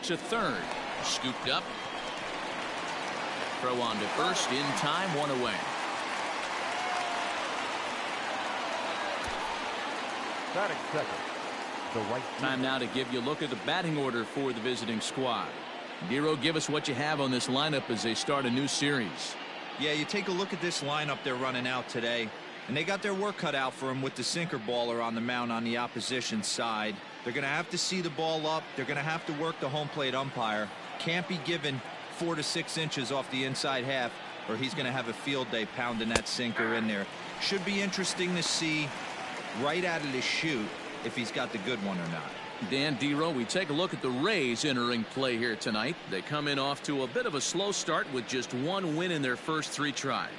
to third. Scooped up. Throw on to first in time, one away. Batting second, the right time now to give you a look at the batting order for the visiting squad. Dero, give us what you have on this lineup as they start a new series. Yeah, you take a look at this lineup they're running out today, and they got their work cut out for them with the sinker baller on the mound on the opposition side. They're going to have to see the ball up. They're going to have to work the home plate umpire. Can't be given 4 to 6 inches off the inside half, or he's going to have a field day pounding that sinker in there. Should be interesting to see right out of the chute if he's got the good one or not. Dan, Dero, we take a look at the Rays entering play here tonight. They come in off to a bit of a slow start with just 1 win in their first 3 tries.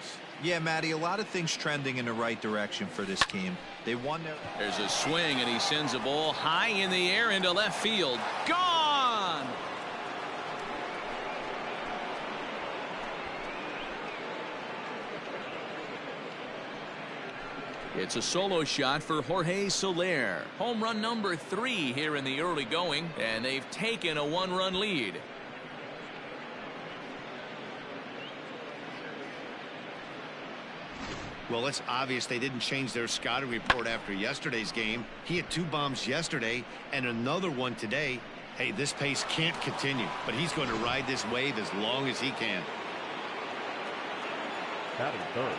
Yeah, Matty, a lot of things trending in the right direction for this team. They won their... There's a swing, and he sends a ball high in the air into left field. Gone! It's a solo shot for Jorge Soler. Home run number 3 here in the early going, and they've taken a 1-run lead. Well, it's obvious they didn't change their scouting report after yesterday's game. He had 2 bombs yesterday and another one today. Hey, this pace can't continue, but he's going to ride this wave as long as he can. batting third.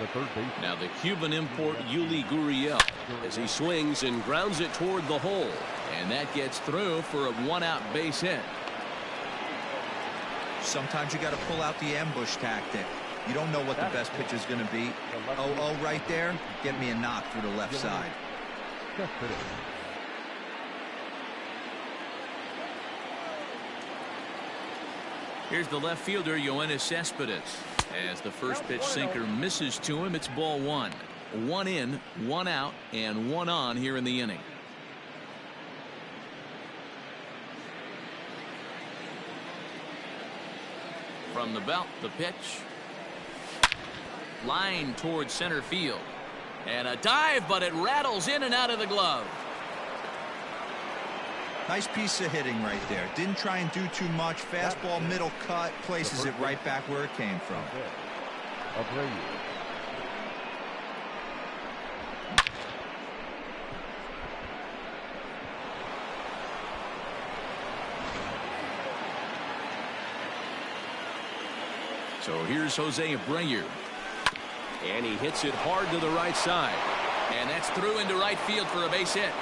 The third base. Now the Cuban import Yuli Gurriel as he swings and grounds it toward the hole, and that gets through for a 1-out base hit. Sometimes you got to pull out the ambush tactic. You don't know what the best pitch is going to be. Oh, right there. Get me a knock through the left side. Here's the left fielder, Yoenis Cespedes. As the first pitch sinker misses to him, it's ball 1. 1 in, 1 out, and 1 on here in the inning. From the belt, the pitch. Line towards center field. And a dive, but it rattles in and out of the glove. Nice piece of hitting right there. Didn't try and do too much. Fastball, middle cut, places it right back where it came from. So here's Jose Abreu. And he hits it hard to the right side. And that's through into right field for a base hit.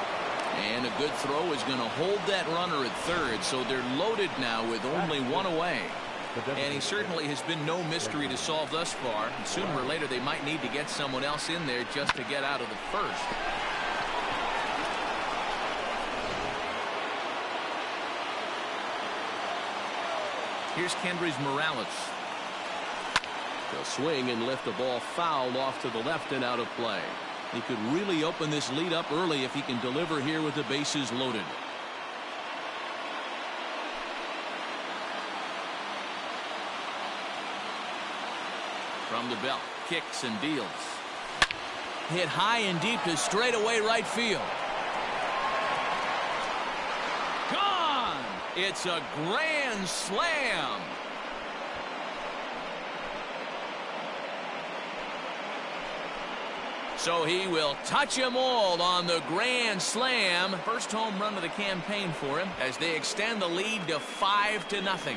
And a good throw is going to hold that runner at third, so they're loaded now with only 1 away. And he certainly has been no mystery to solve thus far. And sooner or later they might need to get someone else in there just to get out of the first. Here's Kendrys Morales. He'll swing and lift the ball foul off to the left and out of play. He could really open this lead up early if he can deliver here with the bases loaded. From the belt, kicks and deals. Hit high and deep to straightaway right field. Gone! It's a grand slam. So he will touch them all on the grand slam. First home run of the campaign for him as they extend the lead to 5-0.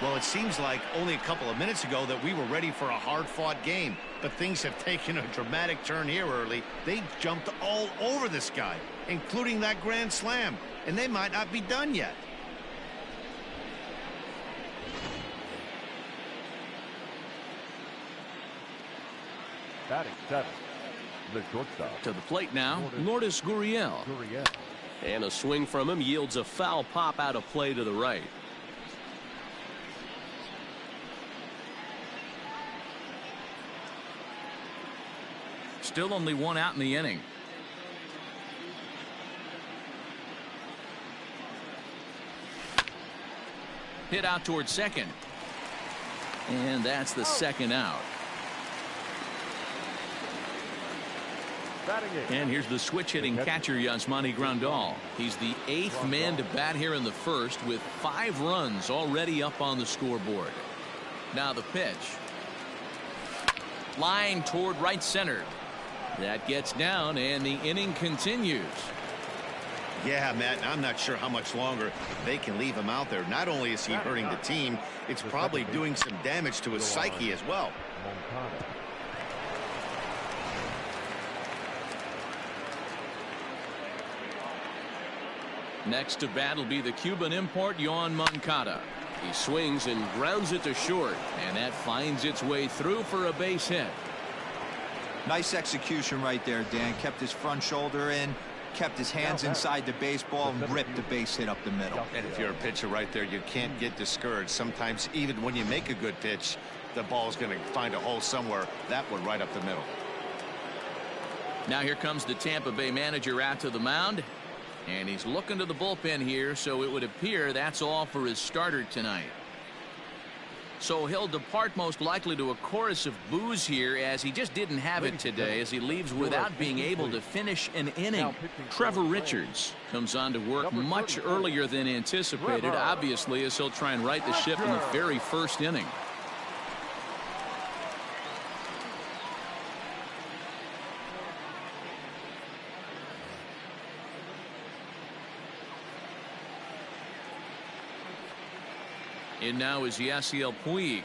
Well, it seems like only a couple of minutes ago that we were ready for a hard-fought game, but things have taken a dramatic turn here early. They jumped all over this guy, including that grand slam, and they might not be done yet. Batting seven, the shortstop. To the plate now, Lourdes Gurriel. And a swing from him yields a foul pop out of play to the right. Still only 1 out in the inning. Hit out towards second. And that's the second out. And here's the switch hitting catcher, Yasmani Grandal. He's the 8th man to bat here in the first with 5 runs already up on the scoreboard. Now the pitch. Line toward right center. That gets down and the inning continues. Yeah, Matt, I'm not sure how much longer they can leave him out there. Not only is he hurting the team, it's probably doing some damage to his psyche as well. Next to bat will be the Cuban import, Yoan Moncada. He swings and grounds it to short, and that finds its way through for a base hit. Nice execution right there, Dan. Kept his front shoulder in, kept his hands inside the baseball, and ripped the base hit up the middle. And if you're a pitcher right there, you can't get discouraged. Sometimes even when you make a good pitch, the ball's going to find a hole somewhere. That one right up the middle. Now here comes the Tampa Bay manager out to the mound. And he's looking to the bullpen here, so it would appear that's all for his starter tonight. So he'll depart most likely to a chorus of boos here, as he just didn't have it today, as he leaves without being able to finish an inning. Trevor Richards comes on to work much earlier than anticipated, obviously, as he'll try and right the ship in the very first inning. And now is Yasiel Puig.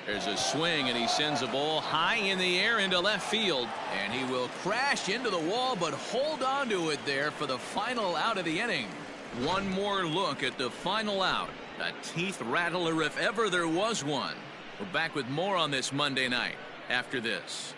There's a swing, and he sends a ball high in the air into left field. And he will crash into the wall, but hold on to it there for the final out of the inning. One more look at the final out. A teeth rattler if ever there was one. We're back with more on this Monday night after this.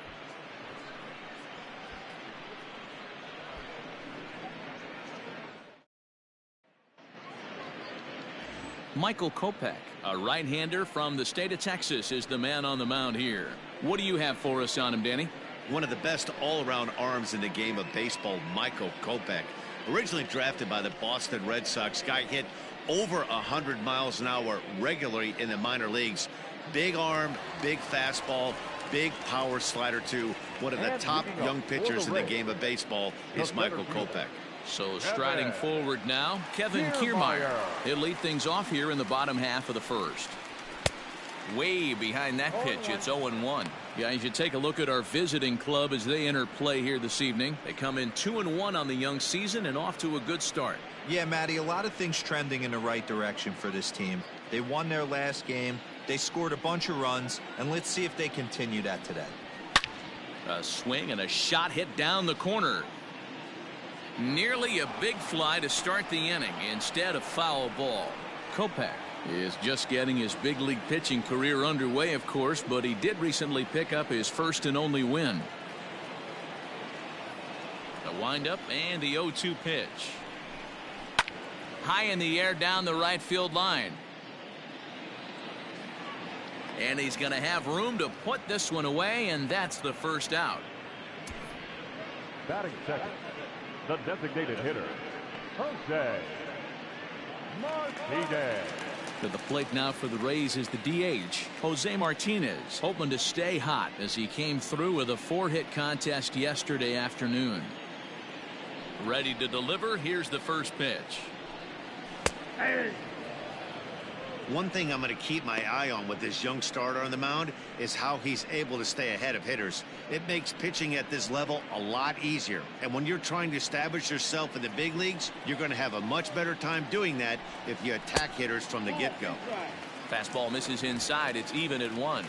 Michael Kopech, a right-hander from the state of Texas, is the man on the mound here. What do you have for us on him, Danny? One of the best all-around arms in the game of baseball, Michael Kopech. Originally drafted by the Boston Red Sox, guy hit over 100 miles an hour regularly in the minor leagues. Big arm, big fastball, big power slider too. One of the top young pitchers in the game of baseball is Michael Kopech. So striding forward now, Kevin Kiermaier. He'll lead things off here in the bottom half of the first. Way behind that pitch, it's 0-1. Guys, you take a look at our visiting club as they enter play here this evening. They come in 2-1 on the young season and off to a good start. Yeah, Matty, a lot of things trending in the right direction for this team. They won their last game, they scored a bunch of runs, and let's see if they continue that today. A swing and a shot hit down the corner. Nearly a big fly to start the inning instead of foul ball. Kopech is just getting his big league pitching career underway, of course, but he did recently pick up his first and only win. The windup and the 0-2 pitch. High in the air down the right field line. And he's going to have room to put this one away, and that's the first out. Batting second, the designated hitter, Jose Martinez. To the plate now for the Rays is the DH, Jose Martinez, hoping to stay hot as he came through with a 4-hit contest yesterday afternoon. Ready to deliver. Here's the first pitch. One thing I'm going to keep my eye on with this young starter on the mound is how he's able to stay ahead of hitters. It makes pitching at this level a lot easier. And when you're trying to establish yourself in the big leagues, you're going to have a much better time doing that if you attack hitters from the get-go. Fastball misses inside. It's even at 1.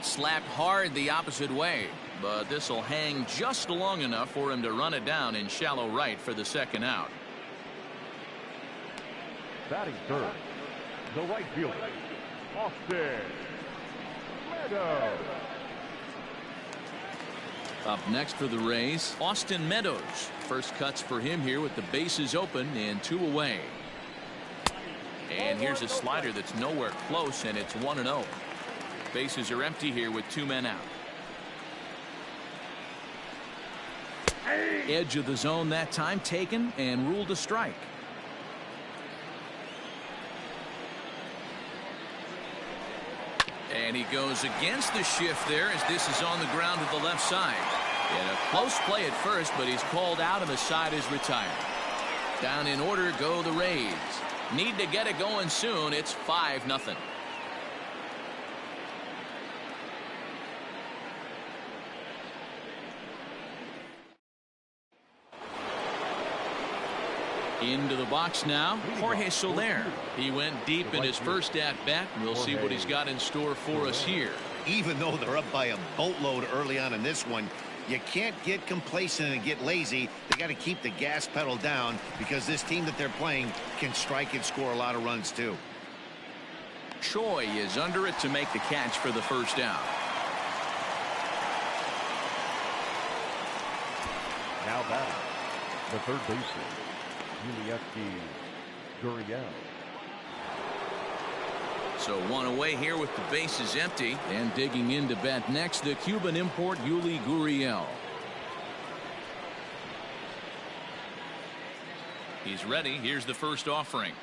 Slapped hard the opposite way, but this will hang just long enough for him to run it down in shallow right for the second out. Batting third, the right fielder, Austin Meadows. Up next for the Rays, Austin Meadows. First cuts for him here with the bases open and 2 away. And here's a slider that's nowhere close, and it's 1-0. Bases are empty here with 2 men out. Edge of the zone that time taken and ruled a strike. And And he goes against the shift there as this is on the ground to the left side. And a close play at first, but he's called out and the side is retired. Down in order go the Rays. Need to get it going soon. It's 5-0. Into the box now, Jorge Soler. He went deep in his first at-bat. We'll see what he's got in store for us here. Even though they're up by a boatload early on in this one, you can't get complacent and get lazy. They got to keep the gas pedal down because this team that they're playing can strike and score a lot of runs too. Choi is under it to make the catch for the first down. Now batting, the third baseman, Gurriel. So one away here with the bases empty, and digging in to bat next, the Cuban import Yuli Gurriel. He's ready. Here's the first offering.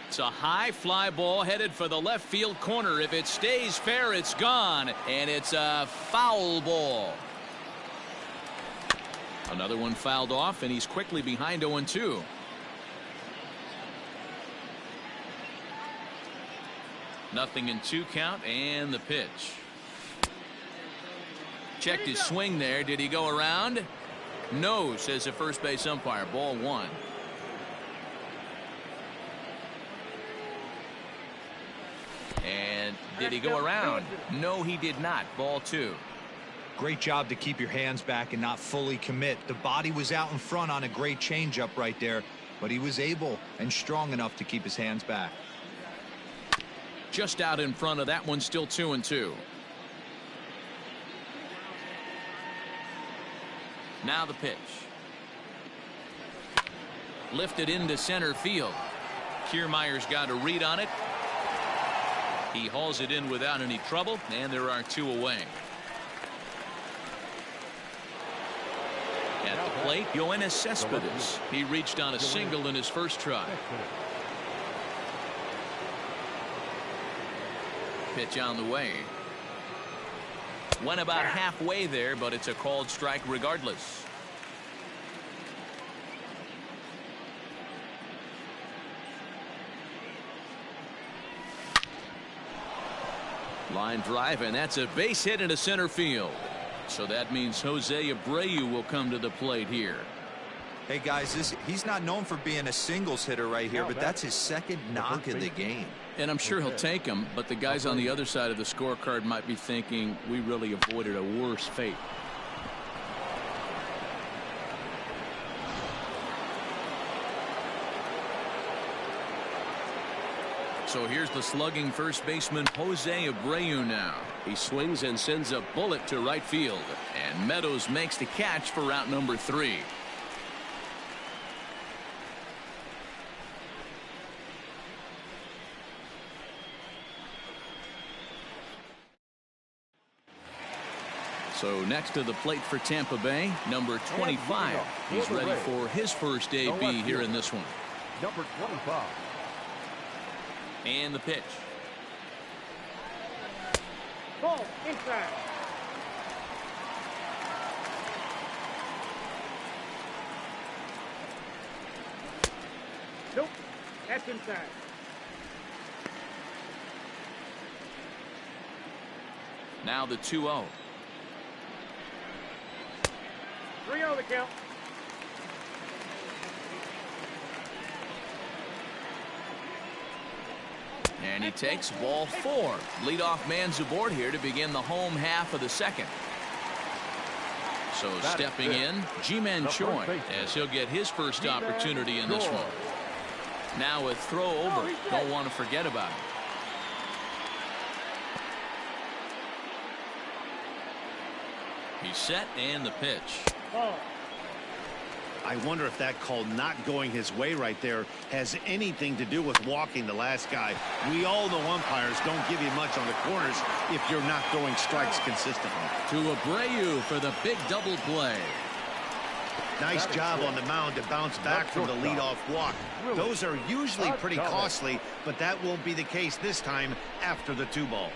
It's a high fly ball headed for the left field corner. If it stays fair, it's gone, and it's a foul ball. Another one fouled off, and he's quickly behind 0-2. Nothing in 2 count, and the pitch. Checked his swing there. Did he go around? No, says the first base umpire. Ball 1. And did he go around? No, he did not. Ball 2. Great job to keep your hands back and not fully commit. The body was out in front on a great changeup right there, but he was able and strong enough to keep his hands back. Just out in front of that one, still 2-2. Now the pitch. Lifted into center field. Kiermaier's got a read on it. He hauls it in without any trouble, and there are 2 away. At the plate, Yoenis Cespedes. He reached on a single in his first try. Pitch on the way. Went about halfway there, but it's a called strike regardless. Line drive, and that's a base hit into center field. So that means Jose Abreu will come to the plate here. Hey guys, he's not known for being a singles hitter right here, but that's his second knock of the game. And I'm sure he'll take him, but the guys on the other side of the scorecard might be thinking we really avoided a worse fate. So here's the slugging first baseman Jose Abreu now. He swings and sends a bullet to right field, and Meadows makes the catch for route number 3. So next to the plate for Tampa Bay, number 25. He's ready for his first AB here in this one. Number 25. And the pitch. Ball inside. Nope, that's inside. Now the 2-0. 3-0 the count. And he takes ball 4. Leadoff man's aboard here to begin the home half of the second. So stepping in, Ji-Man Choi, as he'll get his first opportunity in this one. Now a throw over. Don't want to forget about it. He's set, and the pitch. I wonder if that call not going his way right there has anything to do with walking the last guy. We all know umpires don't give you much on the corners if you're not throwing strikes consistently. To Abreu for the big double play. Nice job on the mound to bounce back from the leadoff walk. Those are usually pretty costly, but that won't be the case this time after the 2-ball.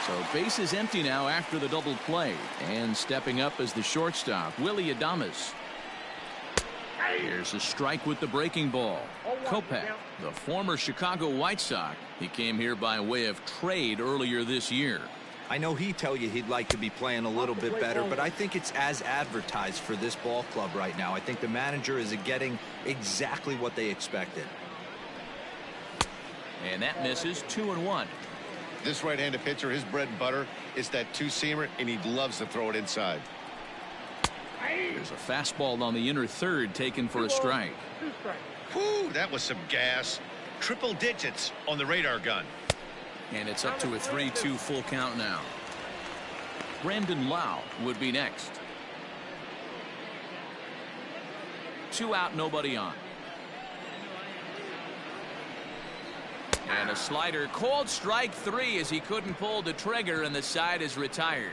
So base is empty now after the double play, and stepping up as the shortstop, Willie Adames. Here's a strike with the breaking ball. Kopech, the former Chicago White Sox. He came here by way of trade earlier this year. I know he'd tell you he'd like to be playing a little bit better, but I think it's as advertised for this ball club right now. I think the manager is getting exactly what they expected. And that misses. 2-1. This right-handed pitcher, his bread and butter is that two-seamer, and he loves to throw it inside. There's a fastball on the inner third taken for a strike. Whew, that was some gas. Triple digits on the radar gun. And it's up to a 3-2 full count now. Brandon Lau would be next. 2 out, nobody on. And a slider called strike 3 as he couldn't pull the trigger, and the side is retired.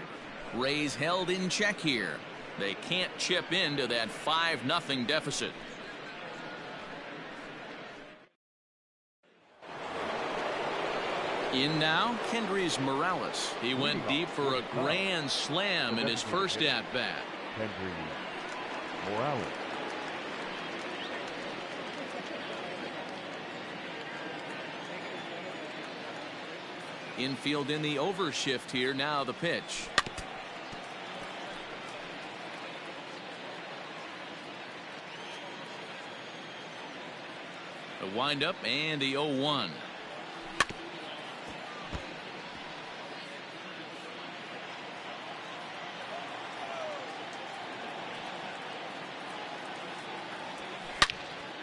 Rays held in check here. They can't chip into that 5-0 deficit. In now, Kendrys Morales. He went deep for a grand slam in his first at-bat. Kendrys Morales. Infield in the overshift here. Now the pitch. The windup and the 0-1.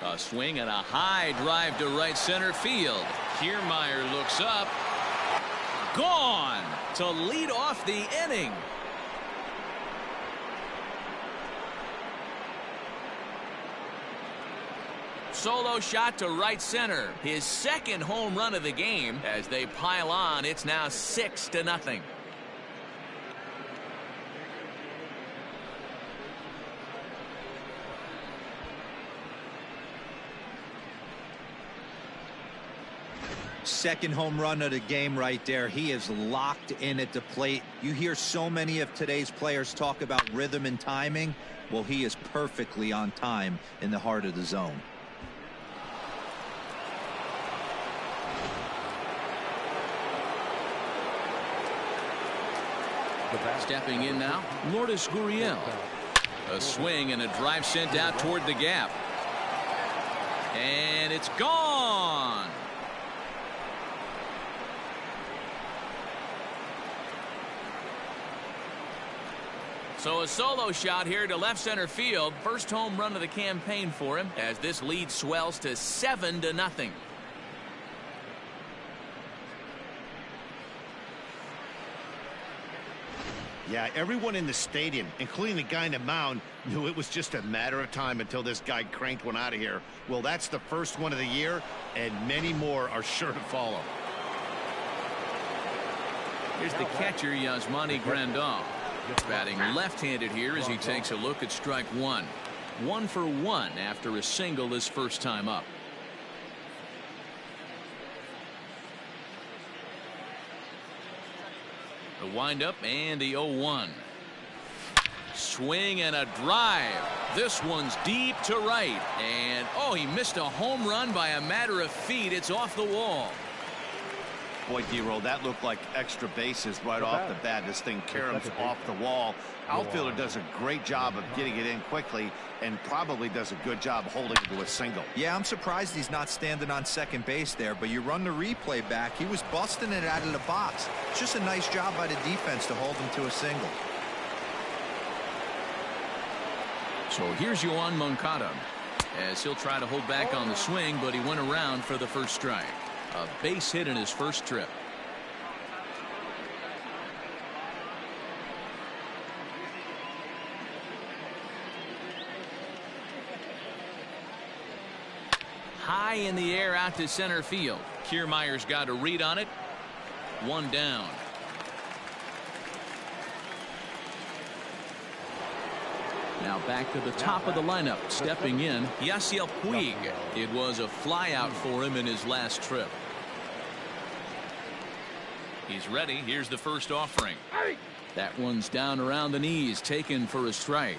A swing and a high drive to right center field. Kiermaier looks up. Gone to lead off the inning. Solo shot to right center. His second home run of the game. As they pile on, it's now 6-0. Second home run of the game right there. He is locked in at the plate. You hear so many of today's players talk about rhythm and timing. Well, he is perfectly on time in the heart of the zone. Stepping in now, Lourdes Gurriel. A swing and a drive sent out toward the gap. And it's gone. So a solo shot here to left center field. First home run of the campaign for him as this lead swells to 7-0. Yeah, everyone in the stadium, including the guy in the mound, knew it was just a matter of time until this guy cranked one out of here. Well, that's the first one of the year, and many more are sure to follow. Here's the catcher, Yasmani Grandal. Batting left-handed here as he takes a look at strike 1. 1 for 1 after a single his first time up. The windup and the 0-1. Swing and a drive. This one's deep to right. And, oh, he missed a home run by a matter of feet. It's off the wall. Boy, D-Roll, that looked like extra bases right off the bat. This thing caroms off the wall. Outfielder does a great job of getting it in quickly and probably does a good job holding it to a single. Yeah, I'm surprised he's not standing on second base there, but you run the replay back. He was busting it out of the box. It's just a nice job by the defense to hold him to a single. So here's Yoan Moncada as he'll try to hold back on the swing, but he went around for the first strike. A base hit in his first trip. High in the air out to center field. Kiermaier's got a read on it. 1 down. Now back to the top of the lineup. Stepping in, Yasiel Puig. It was a flyout for him in his last trip. He's ready. Here's the first offering. That one's down around the knees, taken for a strike.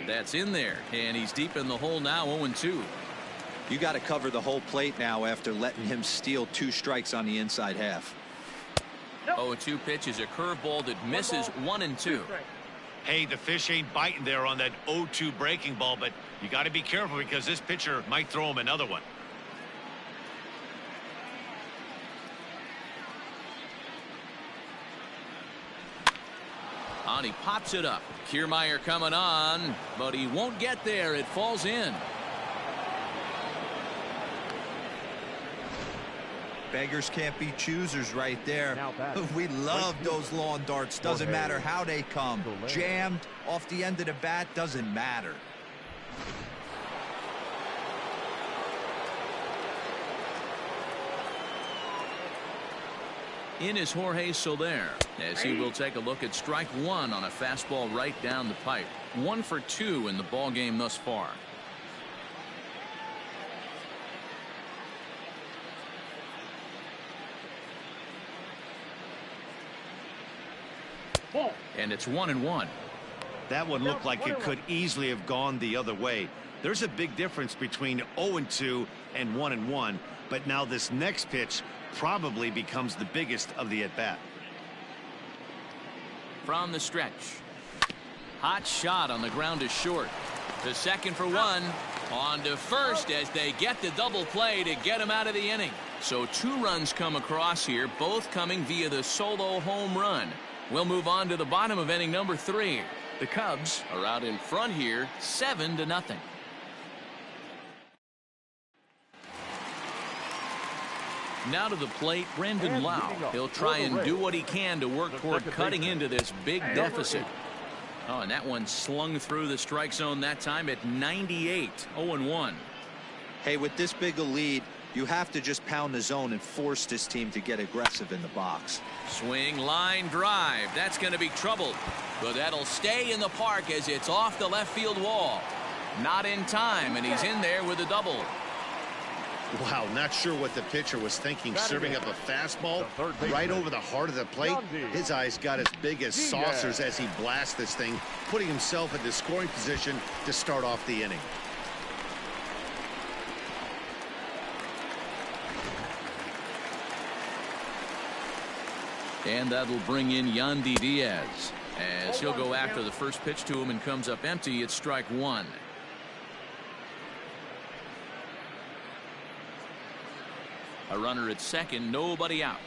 That's in there, and he's deep in the hole now. 0-2. You got to cover the whole plate now after letting him steal 2 strikes on the inside half. 0-2 pitch is a curveball that misses. 1-2. Hey, the fish ain't biting there on that 0-2 breaking ball, but you got to be careful because this pitcher might throw him another one. On, he pops it up. Kiermaier coming on, but he won't get there. It falls in. Beggars can't be choosers right there. We love those lawn darts. Doesn't matter how they come. Jammed off the end of the bat, doesn't matter. In is Jorge Soler, as he will take a look at strike 1 on a fastball right down the pipe. 1 for 2 in the ball game thus far. And it's 1-1. That one looked like it could easily have gone the other way. There's a big difference between 0-2 and 1-1, but now this next pitch probably becomes the biggest of the at-bat. From the stretch. Hot shot on the ground to short. To second for 1. On to first as they get the double play to get him out of the inning. So 2 runs come across here, both coming via the solo home run. We'll move on to the bottom of inning number 3. The Cubs are out in front here, 7-0. Now to the plate, Brendan Lau. He'll try and do what he can to work toward cutting into this big deficit. Oh, and that one slung through the strike zone that time at 98. 0-1. Hey, with this big a lead, you have to just pound the zone and force this team to get aggressive in the box. Swing, line drive. That's going to be trouble. But that'll stay in the park as it's off the left field wall. Not in time, and he's in there with a double. Wow, not sure what the pitcher was thinking, serving up a fastball right over the heart of the plate. His eyes got as big as saucers as he blasts this thing, putting himself in the scoring position to start off the inning. And that'll bring in Yandy Diaz as he'll go after the first pitch to him and comes up empty. It's strike 1. A runner at second, nobody out.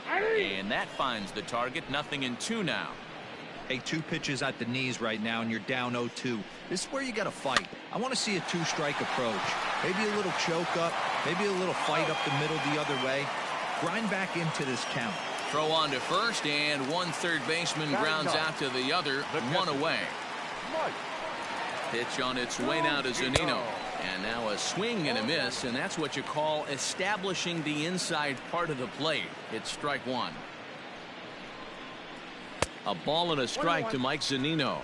And that finds the target. 0-2 now. Hey, 2 pitches at the knees right now, and you're down 0-2. This is where you got to fight. I want to see a 2-strike approach. Maybe a little choke up, maybe a little fight up the middle the other way. Grind back into this count. Throw on to first, and one third baseman grounds out to the other. 1 away. Pitch on its way now to Zunino. And now a swing and a miss, and that's what you call establishing the inside part of the plate. It's strike 1. A ball and a strike to Mike Zunino.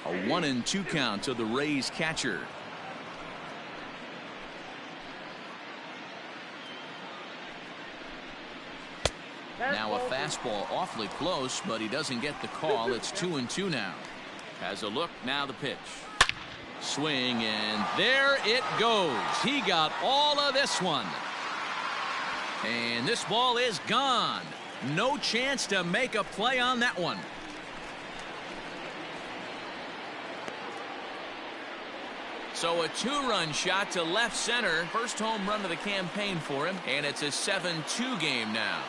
A 1-2 count to the Rays catcher. Now a fastball awfully close, but he doesn't get the call. It's 2-2 now. Has a look, now the pitch. Swing, and there it goes. He got all of this one. And this ball is gone. No chance to make a play on that one. So a 2-run shot to left center. First home run of the campaign for him, and it's a 7-2 game now.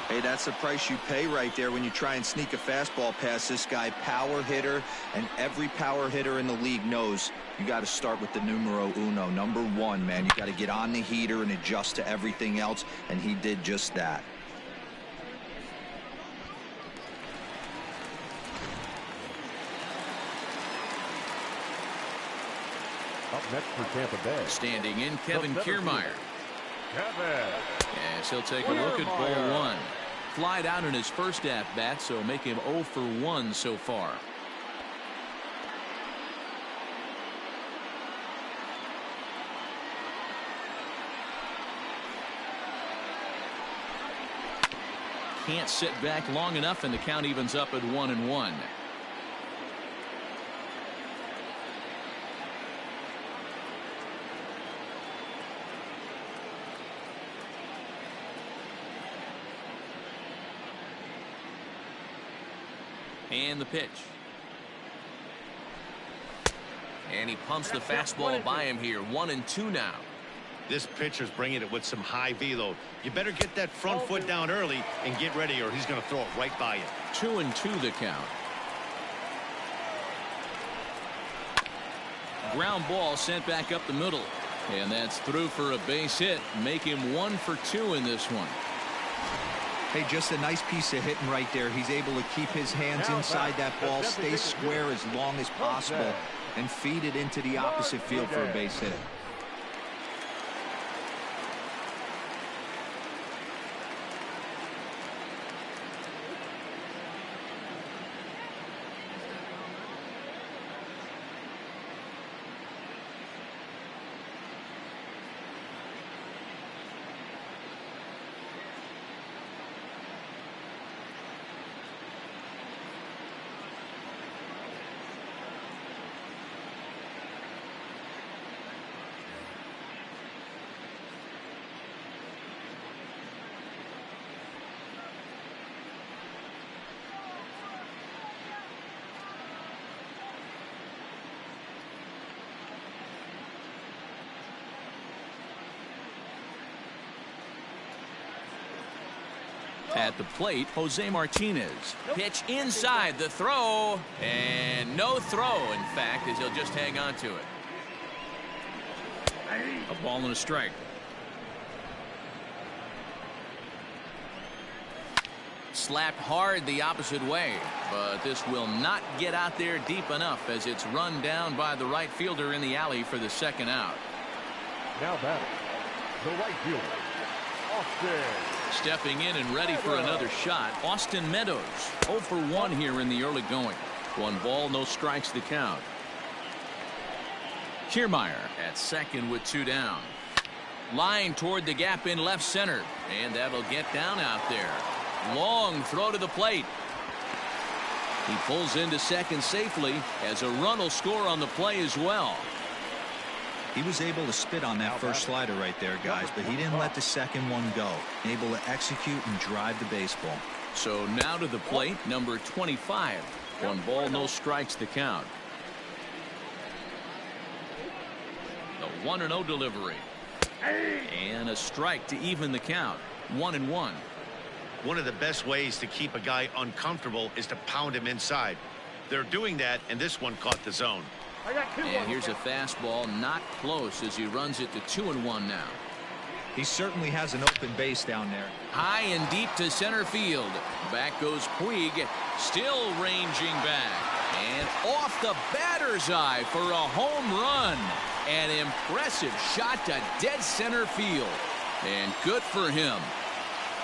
Hey, that's the price you pay right there when you try and sneak a fastball past this guy. Power hitter, and every power hitter in the league knows you got to start with the numero uno, number one, man. You got to get on the heater and adjust to everything else, and he did just that. Up next for Tampa Bay. Standing in, Kevin Kiermaier. Kevin. Yes, he'll take a look at ball one. Flied out in his first at-bat, so make him 0 for 1 so far. Can't sit back long enough, and the count evens up at 1-1. And the pitch. And he pumps the fastball by him here. 1-2 now. This pitcher's bringing it with some high velo. You better get that front foot down early and get ready, or he's going to throw it right by you. 2-2 the count. Ground ball sent back up the middle. And that's through for a base hit. Make him 1 for 2 in this one. Hey, just a nice piece of hitting right there. He's able to keep his hands inside that ball, stay square as long as possible, and feed it into the opposite field for a base hit. At the plate, Jose Martinez. Pitch inside, the throw, and no throw, in fact, as he'll just hang on to it. A ball and a strike. Slapped hard the opposite way, but this will not get out there deep enough as it's run down by the right fielder in the alley for the second out. Now batting, the right fielder, Austin. Stepping in and ready for another shot, Austin Meadows. 0 for 1 here in the early going. 1 ball, no strikes the count. Kiermaier at second with 2 down. Line toward the gap in left center, and that'll get down out there. Long throw to the plate. He pulls into second safely as a run will score on the play as well. He was able to spit on that first slider right there, guys, but he didn't let the second one go. Able to execute and drive the baseball. So now to the plate, number 25. 1 ball, no strikes the count. The 1-0 delivery. And a strike to even the count. 1-1. One of the best ways to keep a guy uncomfortable is to pound him inside. They're doing that, and this one caught the zone. And here's a fastball, not close, as he runs it to 2-1 now. He certainly has an open base down there. High and deep to center field. Back goes Puig, still ranging back. And off the batter's eye for a home run. An impressive shot to dead center field. And good for him.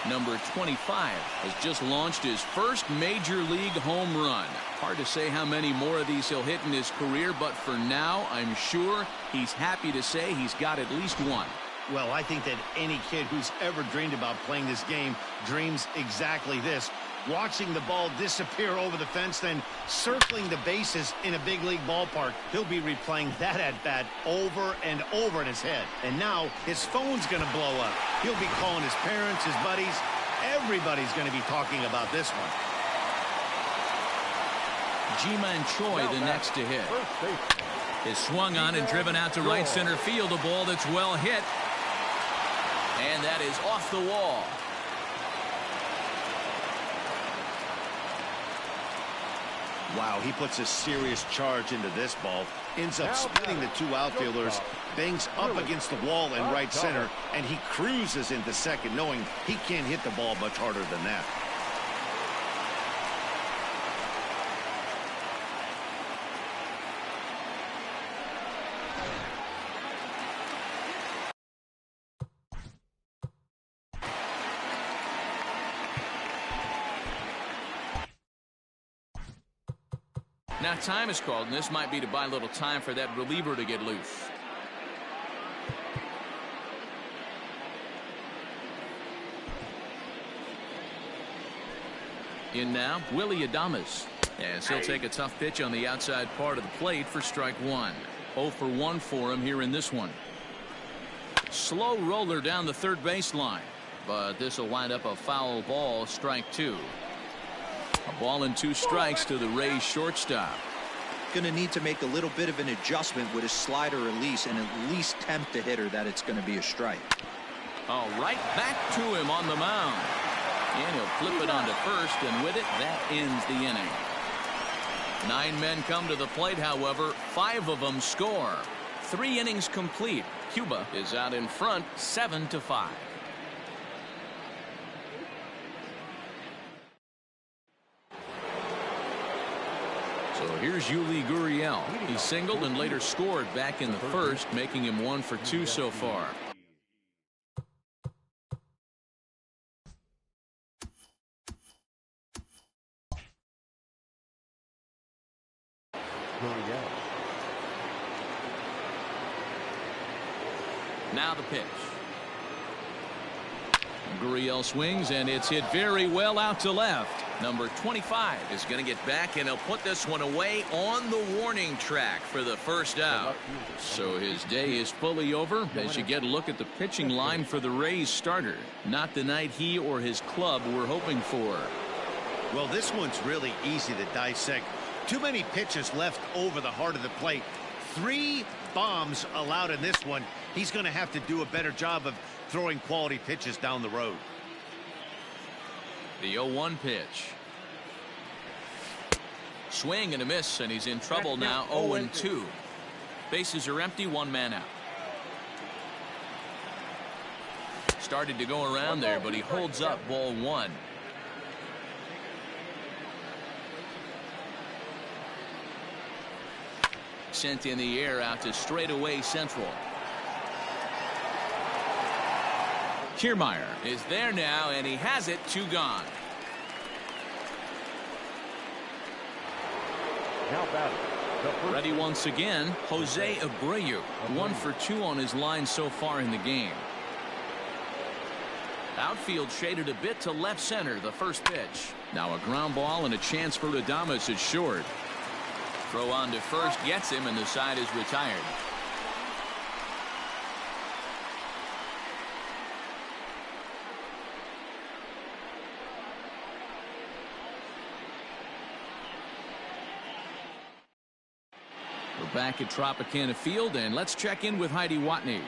Number 25 has just launched his first major league home run. Hard to say how many more of these he'll hit in his career, but for now, I'm sure he's happy to say he's got at least 1. Well, I think that any kid who's ever dreamed about playing this game dreams exactly this. Watching the ball disappear over the fence, then circling the bases in a big league ballpark. He'll be replaying that at-bat over and over in his head. And now his phone's going to blow up. He'll be calling his parents, his buddies. Everybody's going to be talking about this one. Ji-Man Choi the next to hit. Is swung on and driven out to right center field. A ball that's well hit. And that is off the wall. Wow, he puts a serious charge into this ball. Ends up splitting the two outfielders, bangs up against the wall in right center, and he cruises into second, knowing he can't hit the ball much harder than that. Now time is called, and this might be to buy a little time for that reliever to get loose. In now, Willie Adames. As he'll take a tough pitch on the outside part of the plate for strike one. 0 for 1 for him here in this one. Slow roller down the third baseline, but this will wind up a foul ball, strike two. A ball and 2 strikes to the Rays shortstop. Going to need to make a little bit of an adjustment with his slider release and at least tempt the hitter that it's going to be a strike. Oh, right back to him on the mound. And he'll flip it onto first, and with it, that ends the inning. 9 men come to the plate, however. 5 of them score. 3 innings complete. Cuba is out in front, 7-5. So here's Yuli Gurriel. He singled and later scored back in the first, making him 1 for 2 so far. Now the pitch. Gurriel swings, and it's hit very well out to left. Number 25 is going to get back, and he'll put this one away on the warning track for the first out. So his day is fully over as you get a look at the pitching line for the Rays starter. Not the night he or his club were hoping for. Well, this one's really easy to dissect. Too many pitches left over the heart of the plate. 3 bombs allowed in this one. He's going to have to do a better job of throwing quality pitches down the road. The 0-1 pitch. Swing and a miss, and he's in trouble now. 0-2. Bases are empty, 1 man out. Started to go around there, but he holds up ball 1. Sent in the air out to straightaway central. Kiermaier is there now, and he has it. 2 gone. Now batting. Ready once again, Jose Abreu. 1 for 2 on his line so far in the game. Outfield shaded a bit to left center, the first pitch. Now a ground ball and a chance for Adames at short. Throw on to first gets him, and the side is retired. We're back at Tropicana Field, and let's check in with Heidi Watney.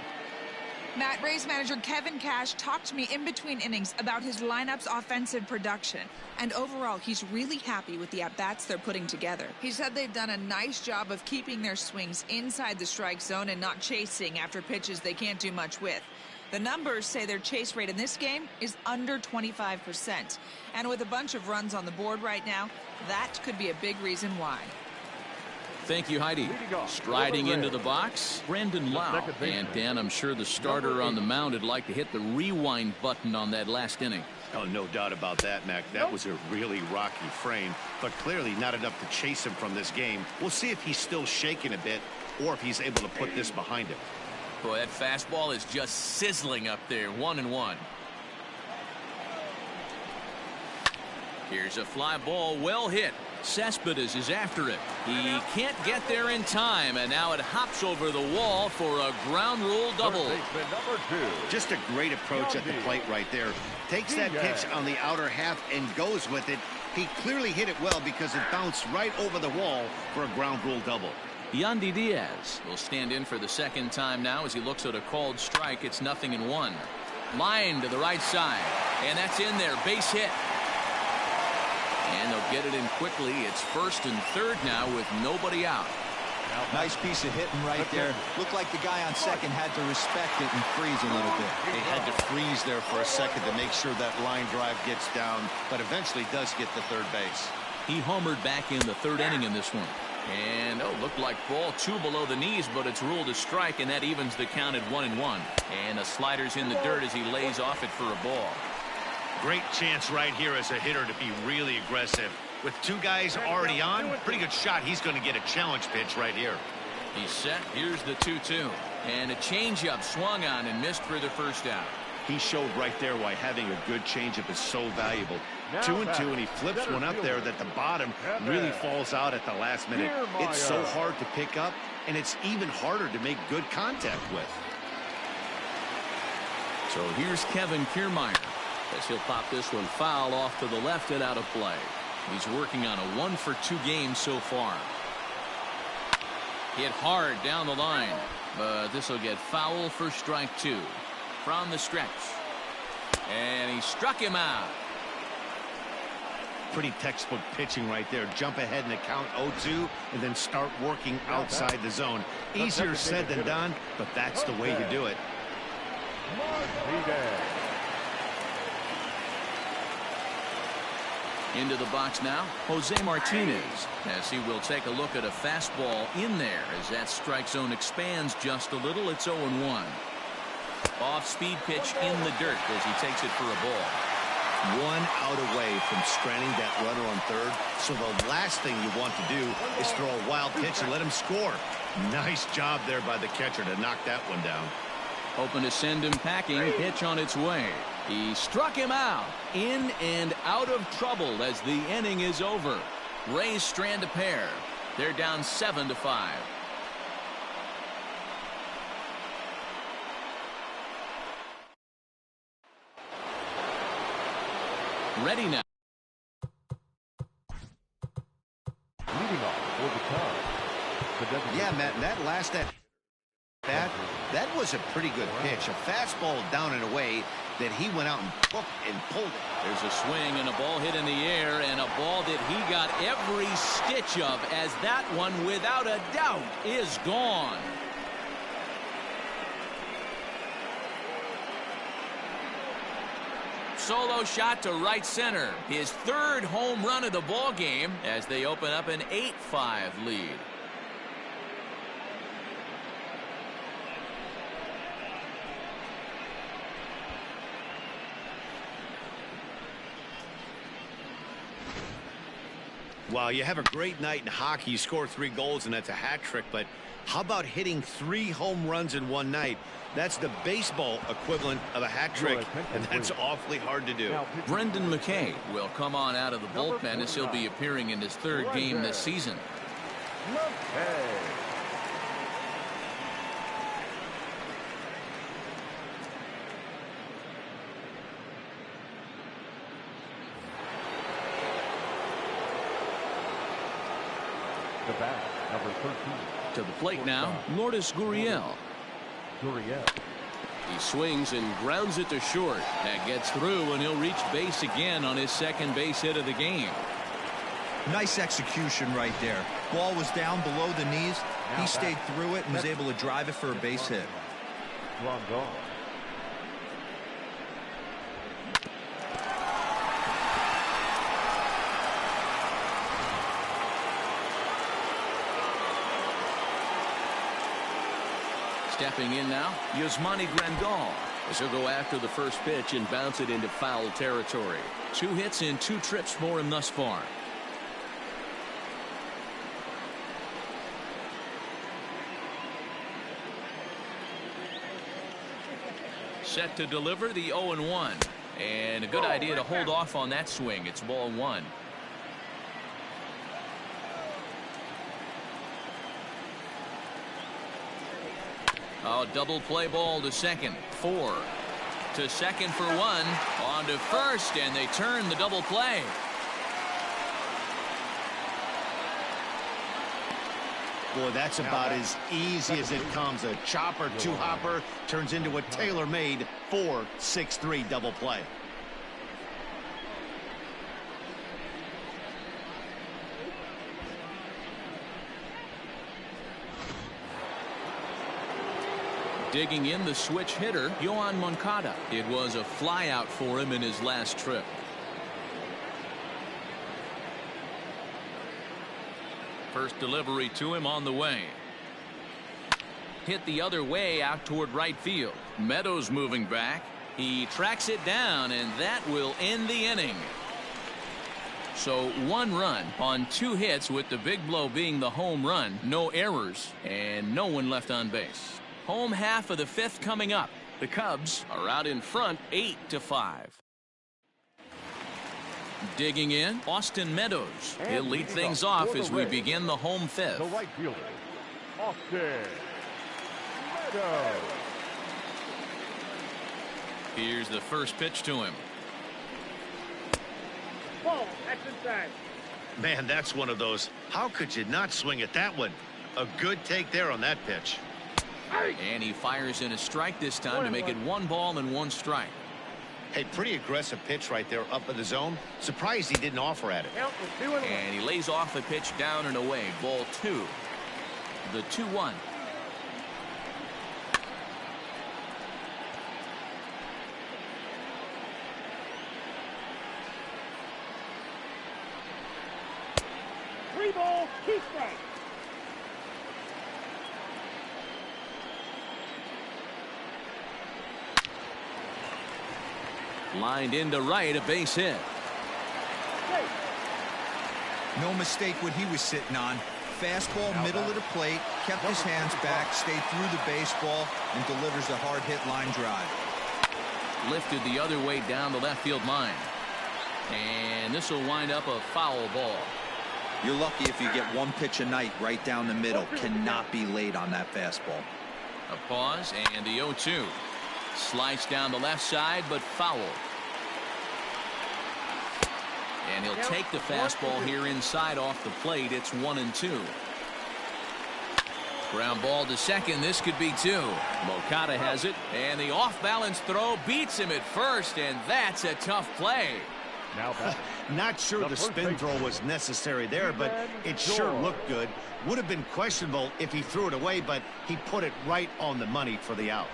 Matt, Rays manager Kevin Cash talked to me in between innings about his lineup's offensive production. And overall, he's really happy with the at-bats they're putting together. He said they've done a nice job of keeping their swings inside the strike zone and not chasing after pitches they can't do much with. The numbers say their chase rate in this game is under 25%. And with a bunch of runs on the board right now, that could be a big reason why. Thank you, Heidi. Striding into the box, Brandon Lau. And Dan, I'm sure the starter on the mound would like to hit the rewind button on that last inning. Oh, no doubt about that, Mac. That was a really rocky frame, but clearly not enough to chase him from this game. We'll see if he's still shaking a bit or if he's able to put this behind him. Boy, that fastball is just sizzling up there. 1-1. Here's a fly ball, well hit. Cespedes is after it. He can't get there in time, and now it hops over the wall for a ground rule double. Just a great approach at the plate right there. Takes that pitch on the outer half and goes with it. He clearly hit it well because it bounced right over the wall for a ground rule double. Yandy Diaz will stand in for the second time now as he looks at a called strike. It's 0-1. Line to the right side, and that's in there. Base hit. And they'll get it in quickly. It's 1st and 3rd now with nobody out. Nice piece of hitting right there. Looked like the guy on second had to respect it and freeze a little bit. He had to freeze there for a second to make sure that line drive gets down, but eventually does get to third base. He homered back in the 3rd inning in this one. And, looked like ball 2 below the knees, but it's ruled a strike, and that evens the count at 1-1. And the slider's in the dirt as he lays off it for a ball. Great chance right here as a hitter to be really aggressive. With 2 guys already on, pretty good shot. He's going to get a challenge pitch right here. He's set. Here's the 2-2. And a changeup swung on and missed for the first out. He showed right there why having a good changeup is so valuable. 2-2, and he flips one up there that the bottom really falls out at the last minute. It's so hard to pick up, and it's even harder to make good contact with. So here's Kevin Kiermaier as he'll pop this one foul off to the left and out of play. He's working on a 1-for-2 game so far. Hit hard down the line, but this will get foul for strike 2 from the stretch. And he struck him out. Pretty textbook pitching right there. Jump ahead in the count 0-2 and then start working outside the zone. Easier said than done, but that's the way to do it. Into the box now, Jose Martinez, as he will take a look at a fastball in there as that strike zone expands just a little. It's 0-1. Off-speed pitch in the dirt as he takes it for a ball. 1 out away from stranding that runner on third, so the last thing you want to do is throw a wild pitch and let him score. Nice job there by the catcher to knock that one down. Hoping to send him packing. Pitch on its way. He struck him out. In and out of trouble as the inning is over. Rays strand a pair. They're down 7-5. Ready now. Leading off for the Cubs. Yeah, Matt, that last that was a pretty good pitch. A fastball down and away that he went out and took and pulled it. There's a swing and a ball hit in the air, and a ball that he got every stitch of, as that one, without a doubt, is gone. Solo shot to right center. His 3rd home run of the ball game as they open up an 8-5 lead. Wow, you have a great night in hockey. You score 3 goals, and that's a hat trick. But how about hitting 3 home runs in one night? That's the baseball equivalent of a hat trick, and that's awfully hard to do. Brendan McKay will come on out of the bullpen as he'll be appearing in his 3rd game this season. The bat, number 13. To the plate now, Lourdes Gurriel. He swings and grounds it to short. That gets through, and he'll reach base again on his 2nd base hit of the game. Nice execution right there. Ball was down below the knees. He stayed through it and was able to drive it for a base hit. Stepping in now, Yasmani Grandal, as he'll go after the first pitch and bounce it into foul territory. 2 hits in 2 trips for him thus far. Set to deliver the 0-1. And a good idea to hold off on that swing. It's ball 1. Oh, double play ball to second. 4 to second for 1. On to first, and they turn the double play. Boy, that's about as easy as it comes. A chopper, 2-hopper turns into a tailor-made 4-6-3 double play. Digging in, the switch hitter, Yohan Moncada. It was a flyout for him in his last trip. First delivery to him on the way. Hit the other way out toward right field. Meadows moving back. He tracks it down, and that will end the inning. So 1 run on 2 hits, with the big blow being the home run. No errors and no one left on base. Home half of the 5th coming up. The Cubs are out in front 8-5. Digging in, Austin Meadows. He'll lead things off as we begin the home 5th. The right fielder, Austin Meadows. Here's the first pitch to him. Ball. That's inside. Man, that's one of those. How could you not swing at that one? A good take there on that pitch. And he fires in a strike this time to make it 1 ball and 1 strike. Hey, pretty aggressive pitch right there up in the zone. Surprised he didn't offer at it. Count was 2-1. And he lays off the pitch down and away. Ball 2. The 2-1. Three ball, 2 strikes. Lined into right, a base hit. No mistake what he was sitting on. Fastball, middle of the plate, kept his hands back, stayed through the baseball, and delivers a hard hit line drive. Lifted the other way down the left field line. And this will wind up a foul ball. You're lucky if you get 1 pitch a night right down the middle. Cannot be late on that fastball. A pause and the 0-2. Sliced down the left side, but foul. And he'll take the fastball here inside off the plate. It's 1-2. Ground ball to second. This could be 2. Moncada has it, and the off-balance throw beats him at first, and that's a tough play. Now back. Not sure the spin throw was necessary there, but it sure looked good. Would have been questionable if he threw it away, but he put it right on the money for the out.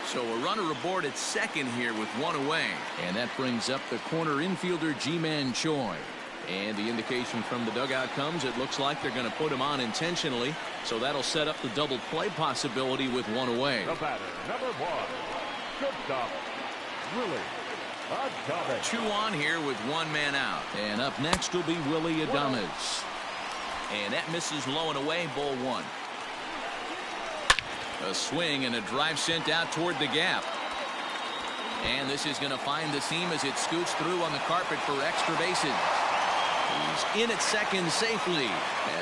So a runner aboard at second here with 1 away. And that brings up the corner infielder, Ji-Man Choi. And the indication from the dugout comes, it looks like they're going to put him on intentionally. So that'll set up the double play possibility with 1 away. The batter, number 1, shortstop, Willie Adames. 2 on here with 1 man out. And up next will be Willie Adames. And that misses low and away, ball 1. A swing and a drive sent out toward the gap. And this is going to find the seam as it scoots through on the carpet for extra bases. He's in at second safely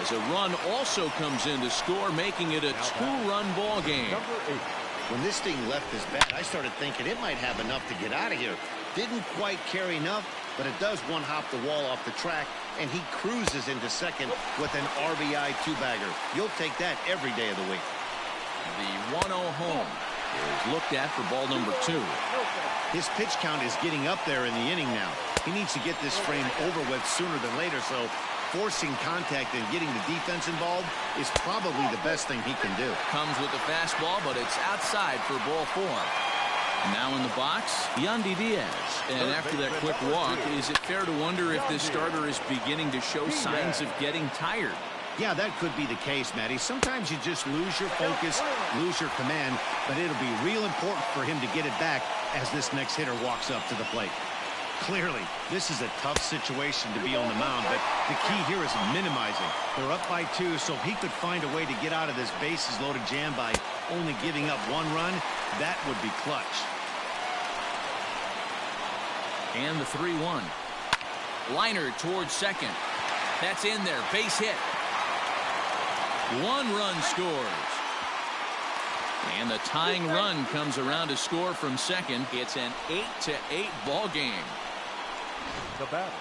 as a run also comes in to score, making it a 2-run ball game. Number 8. When this thing left his bat, I started thinking it might have enough to get out of here. Didn't quite carry enough, but it does one-hop the wall off the track, and he cruises into second with an RBI 2-bagger. You'll take that every day of the week. The 1-0 home is looked at for ball number 2. His pitch count is getting up there in the inning now. He needs to get this frame over with sooner than later, so forcing contact and getting the defense involved is probably the best thing he can do. Comes with the fastball, but it's outside for ball 4. Now in the box, Yandy Diaz. And after that quick walk, is it fair to wonder if this starter is beginning to show signs of getting tired? Yeah, that could be the case, Matty. Sometimes you just lose your focus, lose your command, but it'll be real important for him to get it back as this next hitter walks up to the plate. Clearly, this is a tough situation to be on the mound, but the key here is minimizing. They're up by 2, so if he could find a way to get out of this bases-loaded jam by only giving up 1 run, that would be clutch. And the 3-1. Liner towards second. That's in there. Base hit. 1 run scores. And the tying run comes around to score from second. It's an 8-8 ball game.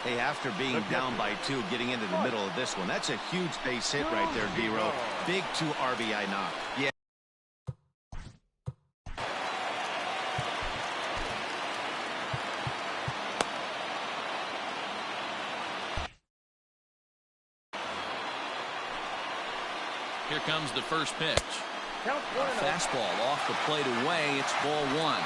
Hey, after being down by 2, getting into the middle of this one, that's a huge base hit right there, D-Row. Big 2 RBI knock. Yeah. Here comes the first pitch. Count 1-0. Fastball off the plate away. It's ball one.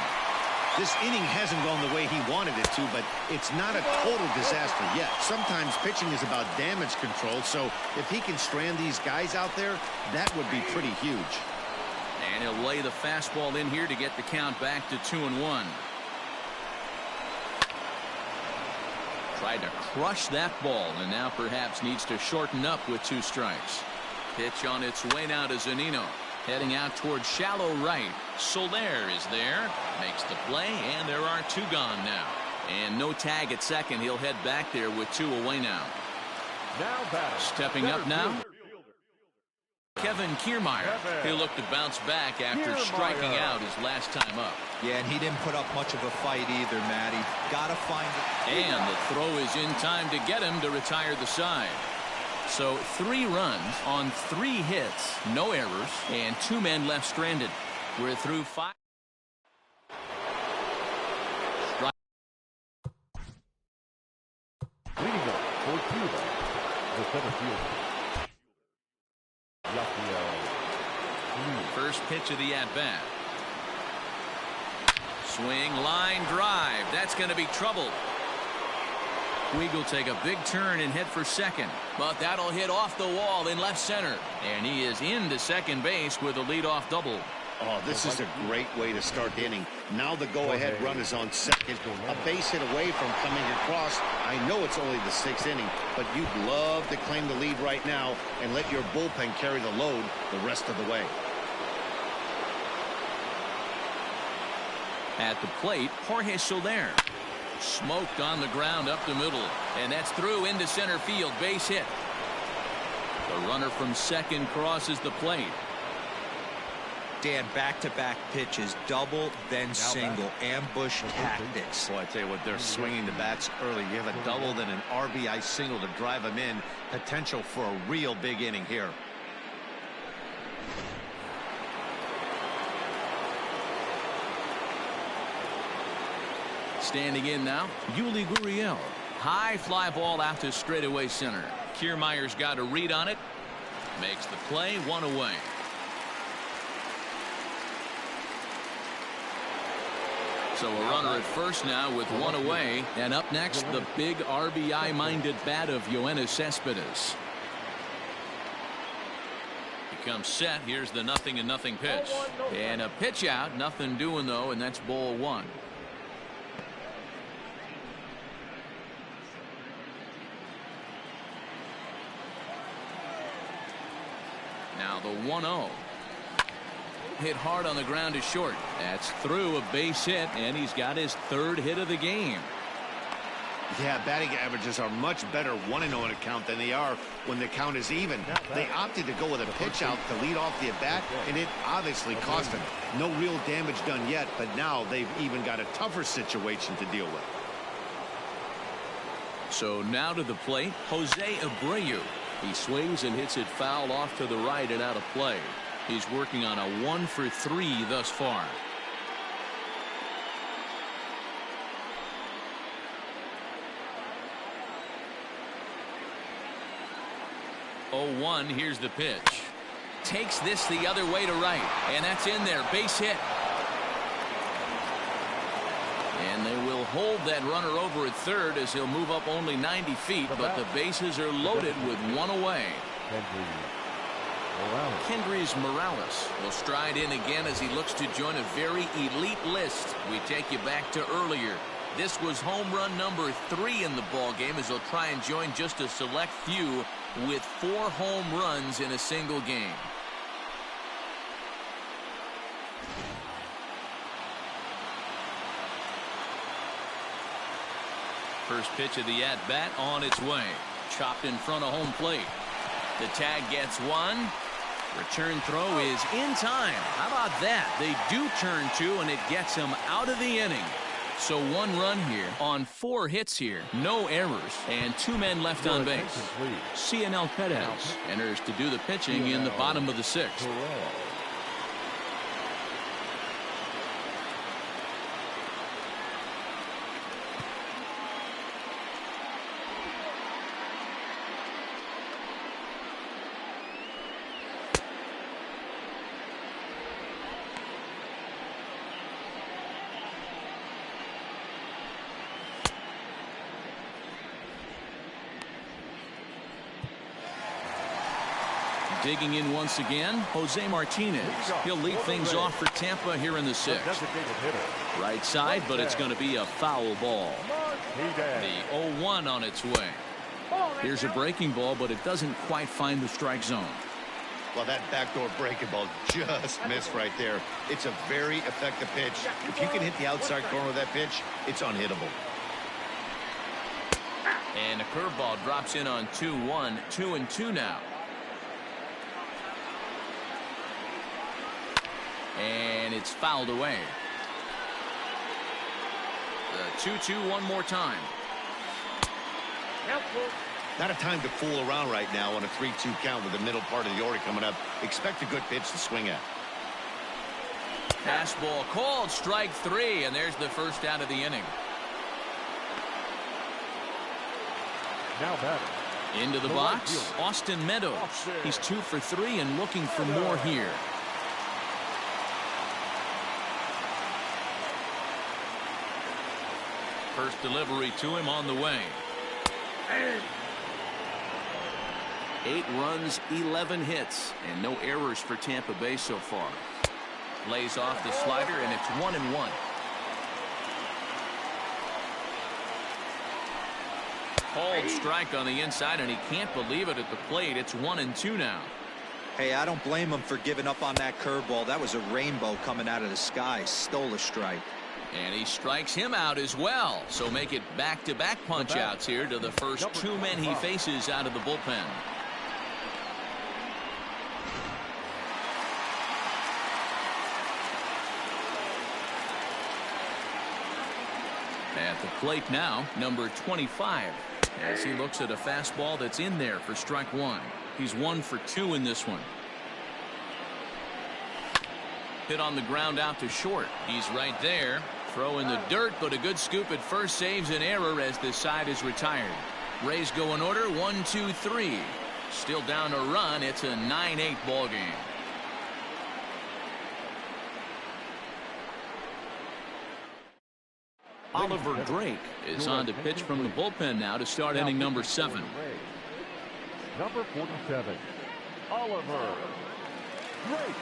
This inning hasn't gone the way he wanted it to, but it's not a total disaster yet. Sometimes pitching is about damage control, so if he can strand these guys out there, that would be pretty huge. And he'll lay the fastball in here to get the count back to 2-1. Tried to crush that ball, and now perhaps needs to shorten up with 2 strikes. Pitch on its way now to Zunino. Heading out towards shallow right. Soler is there. Makes the play, and there are 2 gone now. And no tag at second. He'll head back there with 2 away now. Stepping up now, Kevin Kiermaier. He'll look to bounce back after striking out his last time up. Yeah, and he didn't put up much of a fight either, Matty. Gotta find it. And the throw is in time to get him to retire the side. So 3 runs on 3 hits, no errors, and 2 men left stranded. We're through 5. Leading up for Cuba, the center fielder. First pitch of the at-bat. Swing, line drive. That's going to be trouble. Puig will take a big turn and head for second, but that'll hit off the wall in left center, and he is into second base with a leadoff double. Oh, this is a great way to start the inning. Now the go-ahead run is on second, a base hit away from coming across. I know it's only the 6th inning, but you'd love to claim the lead right now and let your bullpen carry the load the rest of the way. At the plate, Jorge Soler. Smoked on the ground up the middle, and that's through into center field. Base hit. The runner from second crosses the plate. Dan, back-to-back pitches, double, then single, ambush tactics. Boy, I tell you what, they're swinging the bats early. You have a double, then an RBI single to drive them in. Potential for a real big inning here. Standing in now, Yuli Gurriel. High fly ball out to straightaway center. Kiermaier's got a read on it. Makes the play, 1 away. So a runner at first now with 1 away. And up next, the big RBI-minded bat of Yoenis Cespedes. He comes set. Here's the 0-0 pitch. And a pitch out. Nothing doing, though, and that's ball 1. Now the 1-0. Hit hard on the ground to short. That's through, a base hit, and he's got his 3rd hit of the game. Yeah, batting averages are much better 1-0 in a count than they are when the count is even. They opted to go with a pitch out to lead off the at-bat, and it obviously cost them. No real damage done yet, but now they've even got a tougher situation to deal with. So now to the plate, Jose Abreu. He swings and hits it foul off to the right and out of play. He's working on a 1 for 3 thus far. Oh, 1, here's the pitch. Takes this the other way to right, and that's in there. Base hit. And they will hold that runner over at third as he'll move up only 90 feet, but the bases are loaded with 1 away. Kendrys Morales will stride in again as he looks to join a very elite list. We take you back to earlier. This was home run number 3 in the ball game as he'll try and join just a select few with 4 home runs in a single game. First pitch of the at-bat on its way. Chopped in front of home plate. The tag gets 1. Return throw is in time. How about that? They do turn 2, and it gets him out of the inning. So 1 run here on 4 hits here. No errors, and 2 men left on base. Cianel Perez enters to do the pitching in the bottom of the 6th. Digging in once again, Jose Martinez. He'll lead things off for Tampa here in the sixth. Right side, but it's going to be a foul ball. The 0-1 on its way. Here's a breaking ball, but it doesn't quite find the strike zone. Well, that backdoor breaking ball just missed right there. It's a very effective pitch. If you can hit the outside corner of that pitch, it's unhittable. And the curveball drops in on 2-1, 2-2 now. And it's fouled away. The 2-2 one more time. Not a time to fool around right now on a 3-2 count with the middle part of the order coming up. Expect a good pitch to swing at. Fastball called, strike 3, and there's the first out of the inning. Now batting. Into the box, Austin Meadows. He's 2 for 3 and looking for more here. First delivery to him on the way. 8 runs, 11 hits, and no errors for Tampa Bay so far. Lays off the slider, and it's 1-1. Called strike on the inside, and he can't believe it at the plate. It's 1-2 now. Hey, I don't blame him for giving up on that curveball. That was a rainbow coming out of the sky. Stole a strike. And he strikes him out as well. So make it back-to-back punch-outs here to the first 2 men he faces out of the bullpen. At the plate now, number 25, as he looks at a fastball that's in there for strike 1. He's 1 for 2 in this one. Hit on the ground out to short. He's right there. Throw in the dirt, but a good scoop at first saves an error as this side is retired. Rays go in order, 1, 2, 3. Still down a run. It's a 9-8 ball game. Oliver Drake is on to pitch from the bullpen now to start inning number 7. Number 47, Oliver Drake.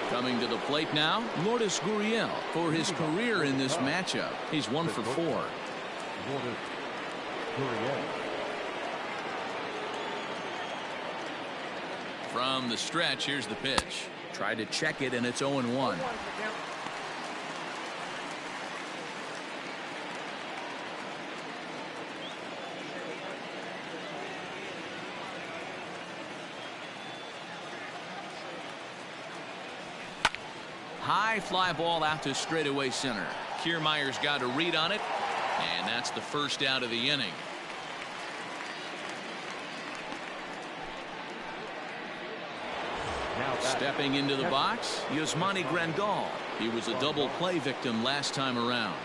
Coming to the plate now, Lourdes Gurriel for his career in this matchup. He's 1 for 4. Lourdes Gurriel. From the stretch, here's the pitch. Tried to check it, and it's 0-1. High fly ball out to straightaway center. Kiermaier's got a read on it, and that's the first out of the inning. Stepping into the box, Yasmani Grandal. He was a double play victim last time around.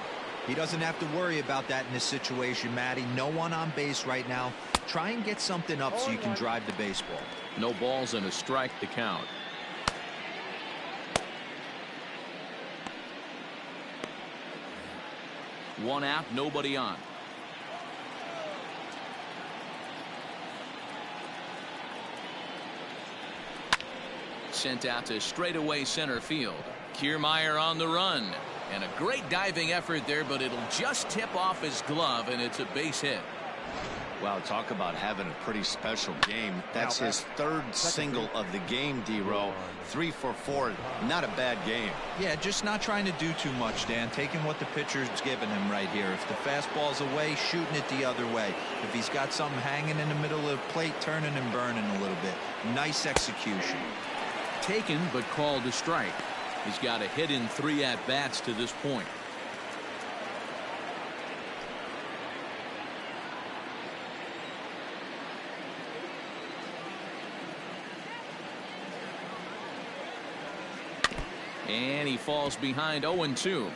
He doesn't have to worry about that in this situation, Matty. No one on base right now. Try and get something up so you can drive the baseball. No balls and a strike to count. One out, nobody on. Sent out to straightaway center field. Kiermaier on the run. And a great diving effort there, but it'll just tip off his glove, and it's a base hit. Wow, talk about having a pretty special game. That's his 3rd single of the game, D-Row. 3 for 4. Not a bad game. Yeah, just not trying to do too much, Dan. Taking what the pitcher's giving him right here. If the fastball's away, shooting it the other way. If he's got something hanging in the middle of the plate, turning and burning a little bit. Nice execution. Taken, but called a strike. He's got a hit in 3 at-bats to this point. And he falls behind 0-2.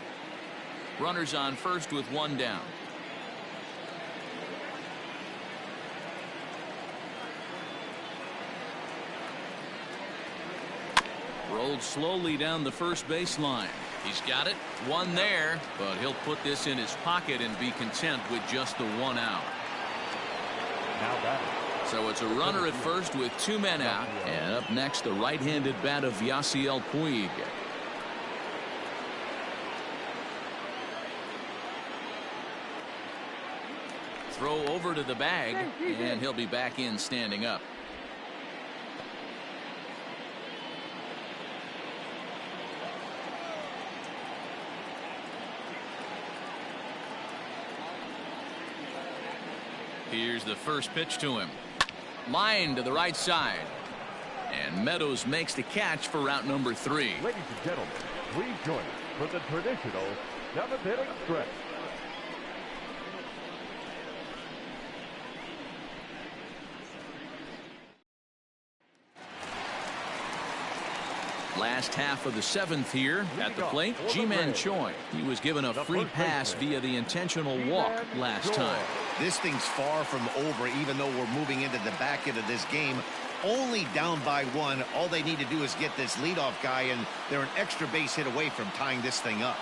Runners on first with 1 down. Rolled slowly down the first baseline. He's got it. 1 there, but he'll put this in his pocket and be content with just the 1 out. Now batting. So it's a runner at first with 2 men out. And up next, the right-handed bat of Yasiel Puig. Throw over to the bag, and he'll be back in standing up. Here's the first pitch to him. Line to the right side. And Meadows makes the catch for route number 3. Ladies and gentlemen, please join us for the traditional 7th inning stretch. Last half of the 7th here at the plate, Ji-Man Choi. He was given a free pass via the intentional walk last time. This thing's far from over, even though we're moving into the back end of this game. Only down by 1. All they need to do is get this leadoff guy, and they're an extra base hit away from tying this thing up.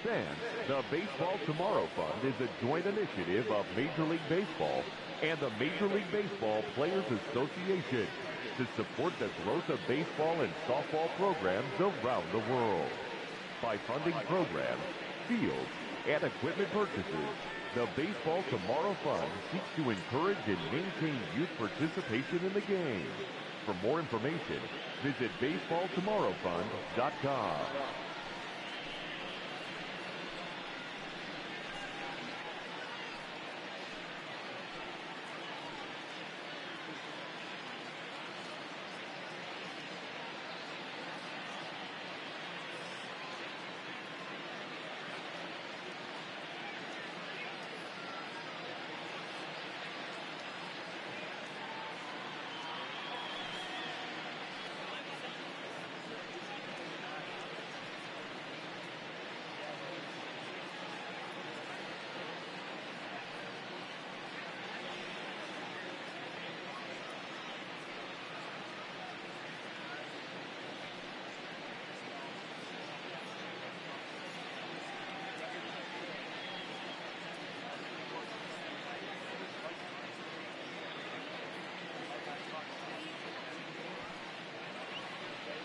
Fans, the Baseball Tomorrow Fund is a joint initiative of Major League Baseball and the Major League Baseball Players Association to support the growth of baseball and softball programs around the world. By funding programs, fields, and equipment purchases, the Baseball Tomorrow Fund seeks to encourage and maintain youth participation in the game. For more information, visit baseballtomorrowfund.com.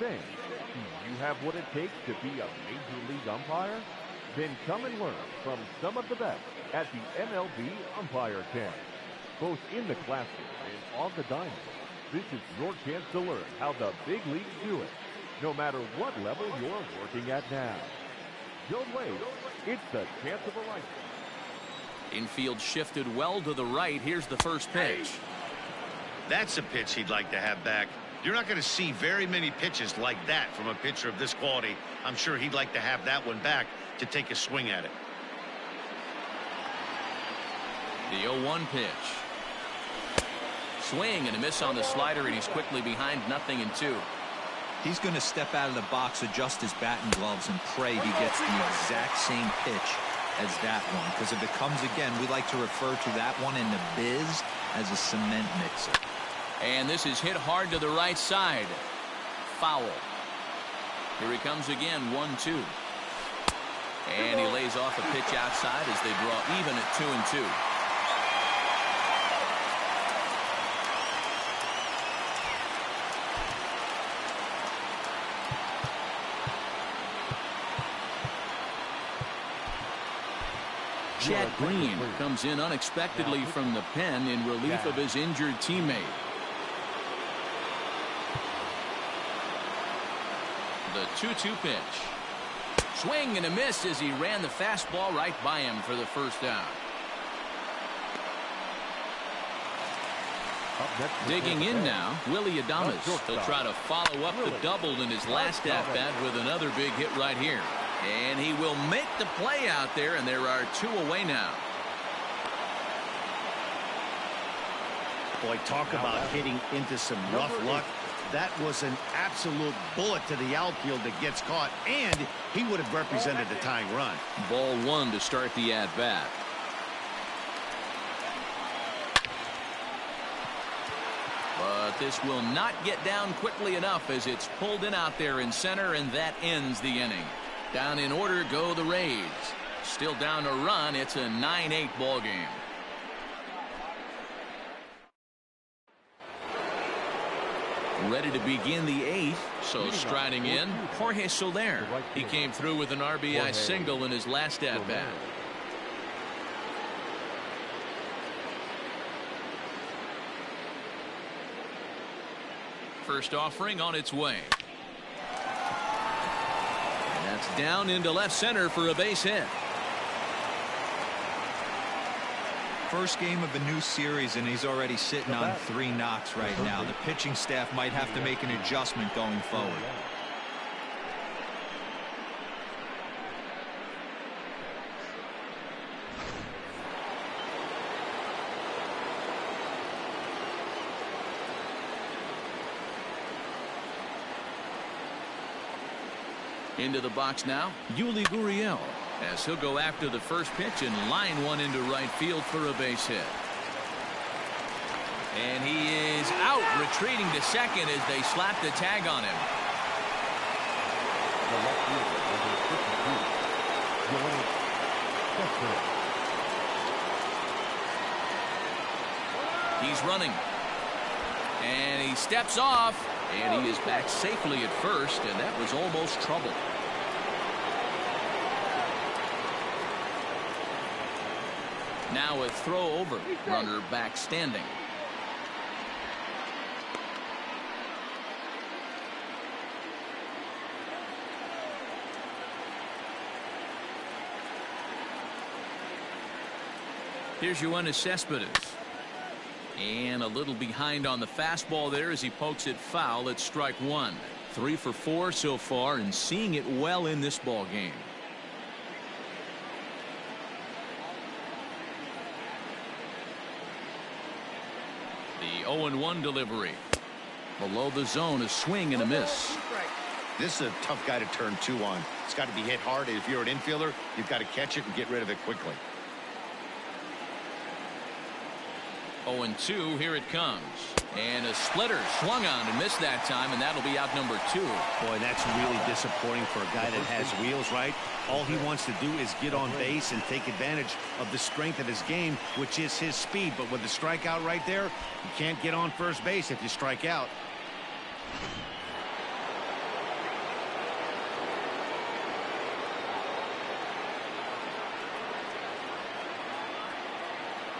Fans, do you have what it takes to be a Major League umpire? Then come and learn from some of the best at the MLB Umpire Camp. Both in the classroom and on the diamond, this is your chance to learn how the big leagues do it, no matter what level you're working at now. Don't wait. It's the chance of a lifetime. Infield shifted well to the right. Here's the first pitch. That's a pitch he'd like to have back. You're not going to see very many pitches like that from a pitcher of this quality. I'm sure he'd like to have that one back to take a swing at it. The 0-1 pitch. Swing and a miss on the slider, and he's quickly behind 0-2. He's going to step out of the box, adjust his bat and gloves, and pray he gets the exact same pitch as that one, because if it comes again, we like to refer to that one in the biz as a cement mixer. And this is hit hard to the right side. Foul. Here he comes again, 1-2. And he lays off a pitch outside as they draw even at 2-2. Chad Green comes in unexpectedly from the pen in relief of his injured teammate. The 2-2 pitch. Swing and a miss as he ran the fastball right by him for the first down. Digging in now, Willie Adames. He'll try to follow up the double in his last at-bat with another big hit right here. And he will make the play out there, and there are 2 away now. Boy, talk about hitting into some rough luck. That was an absolute bullet to the outfield that gets caught, and he would have represented the tying run. Ball 1 to start the at-bat. But this will not get down quickly enough as it's pulled in out there in center, and that ends the inning. Down in order go the Rays. Still down to run. It's a 9-8 ball game. Ready to begin the 8th. So striding in, Jorge Soler. He came through with an RBI single in his last at-bat. First offering on its way. That's down into left center for a base hit. First game of a new series, and he's already sitting on 3 knocks right now. The pitching staff might have to make an adjustment going forward. Into the box now, Yuli Gurriel, as he'll go after the first pitch and line one into right field for a base hit. And he is out, retreating to second as they slap the tag on him. He's running. And he steps off. And he is back safely at first, and that was almost trouble. Now a throw over, runner back standing. Here's Yoenis Cespedes. And a little behind on the fastball there as he pokes it foul at strike 1. 3 for 4 so far, and seeing it well in this ball game. The 0-1 delivery. Below the zone, a swing and a miss. This is a tough guy to turn 2 on. It's got to be hit hard. If you're an infielder, you've got to catch it and get rid of it quickly. 0-2, here it comes. And a splitter swung on and missed that time, and that'll be out number 2. Boy, that's really disappointing for a guy that has wheels, right? All he wants to do is get on base and take advantage of the strength of his game, which is his speed. But with the strikeout right there, you can't get on first base if you strike out.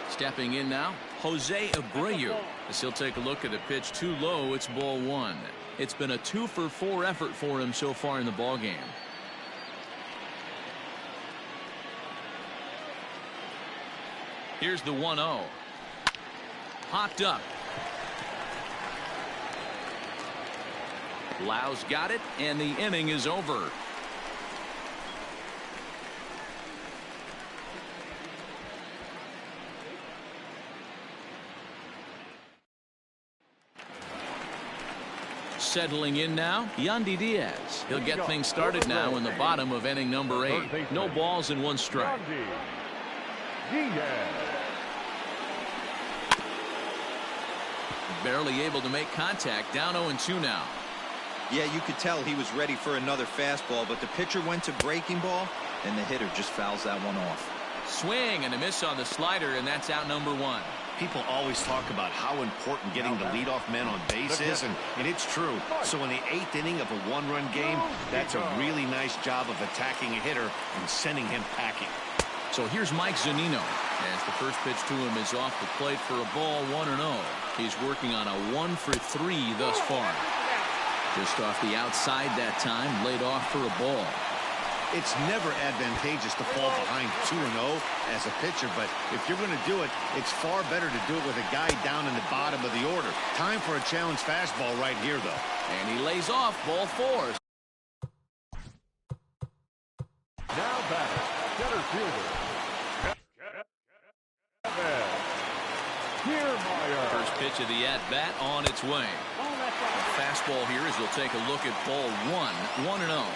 Stepping in now, Jose Abreu. As he'll take a look at a pitch too low, it's ball 1. It's been a 2 for 4 effort for him so far in the ball game. Here's the 1-0. Popped up. Lau's got it, and the inning is over. settling in now, Yandy Diaz. He'll get things started now in the bottom of inning number 8. No balls and 1 strike. Barely able to make contact. Down 0-2 now. Yeah, you could tell he was ready for another fastball, but the pitcher went to breaking ball, and the hitter just fouls that one off. Swing and a miss on the slider, and that's out number 1. People always talk about how important getting the leadoff man on base is, and it's true. So in the 8th inning of a 1-run game, that's a really nice job of attacking a hitter and sending him packing. So here's Mike Zunino as the first pitch to him is off the plate for a ball, 1-0. He's working on a 1 for 3 thus far. Just off the outside that time, laid off for a ball. It's never advantageous to fall behind 2-0 as a pitcher, but if you're going to do it, it's far better to do it with a guy down in the bottom of the order. Time for a challenge fastball right here, though. And he lays off, ball 4. Now batter, center fielder. First pitch of the at-bat on its way. A fastball here as he'll take a look at ball 1, 1-0.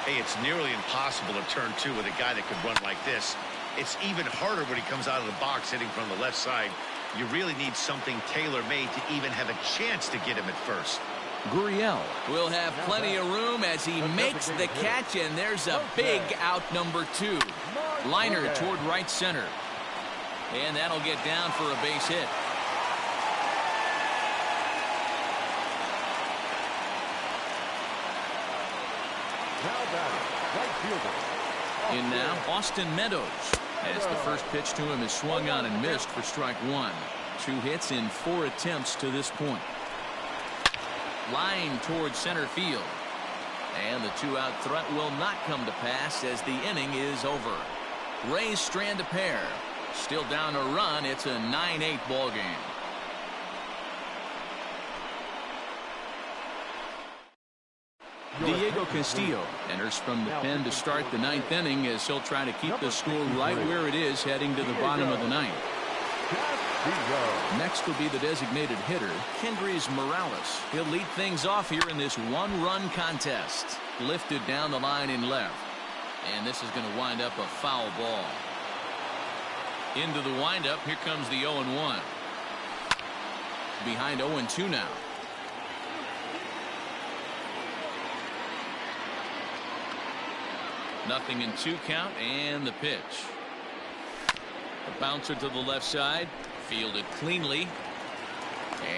Hey, it's nearly impossible to turn 2 with a guy that could run like this. It's even harder when he comes out of the box hitting from the left side. You really need something tailor-made to even have a chance to get him at first. Gurriel will have plenty of room as he makes the catch, and there's a big out number 2. Liner toward right center. And that'll get down for a base hit. In now, Austin Meadows, as the first pitch to him is swung on and missed for strike 1. 2 hits in 4 attempts to this point. Line towards center field. And the 2-out threat will not come to pass as the inning is over. Rays strand a pair. Still down a run. It's a 9-8 ball game. Diego Castillo enters from the pen to start the 9th inning as he'll try to keep the score right where it is heading to the bottom of the 9th. Next will be the designated hitter, Kendrys Morales. He'll lead things off here in this 1-run contest. Lifted down the line in left. And this is going to wind up a foul ball. Into the windup, here comes the 0-1. Behind 0-2 now. Nothing in 2 count, and the pitch. A bouncer to the left side, fielded cleanly.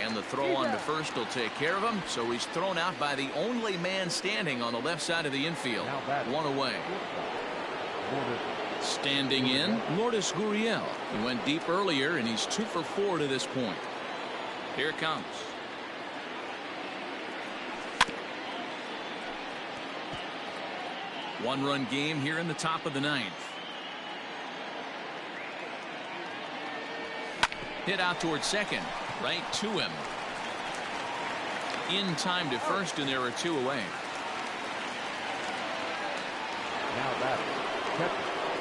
And the throw on to first will take care of him, so he's thrown out by the only man standing on the left side of the infield. 1 away. Standing in, Lourdes Gurriel. He went deep earlier, and he's 2 for 4 to this point. Here it comes. One-run game here in the top of the 9th. Hit out towards second, right to him. In time to first, and there are 2 away.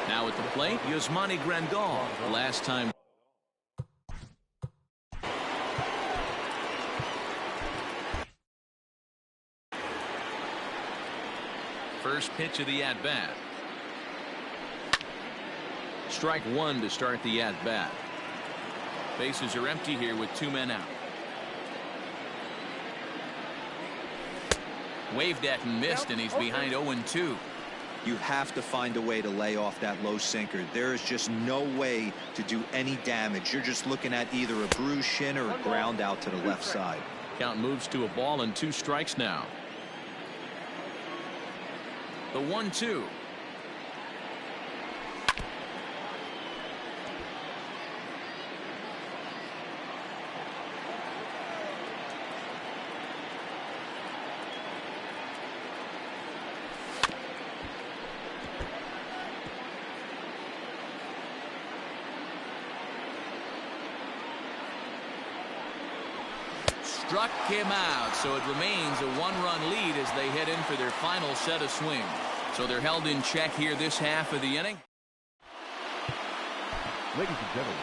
Now at the plate, Yasmani Grandal. Last time. First pitch of the at-bat. Strike 1 to start the at-bat. Bases are empty here with 2 men out. Waved at and missed, and he's behind 0-2. You have to find a way to lay off that low sinker. There is just no way to do any damage. You're just looking at either a bruised shin or a ground out to the left side. Count moves to a ball and 2 strikes now. The 1-2. Struck him out, so it remains a 1-run lead as they head in for their final set of swings. So they're held in check here this half of the inning. Ladies and gentlemen,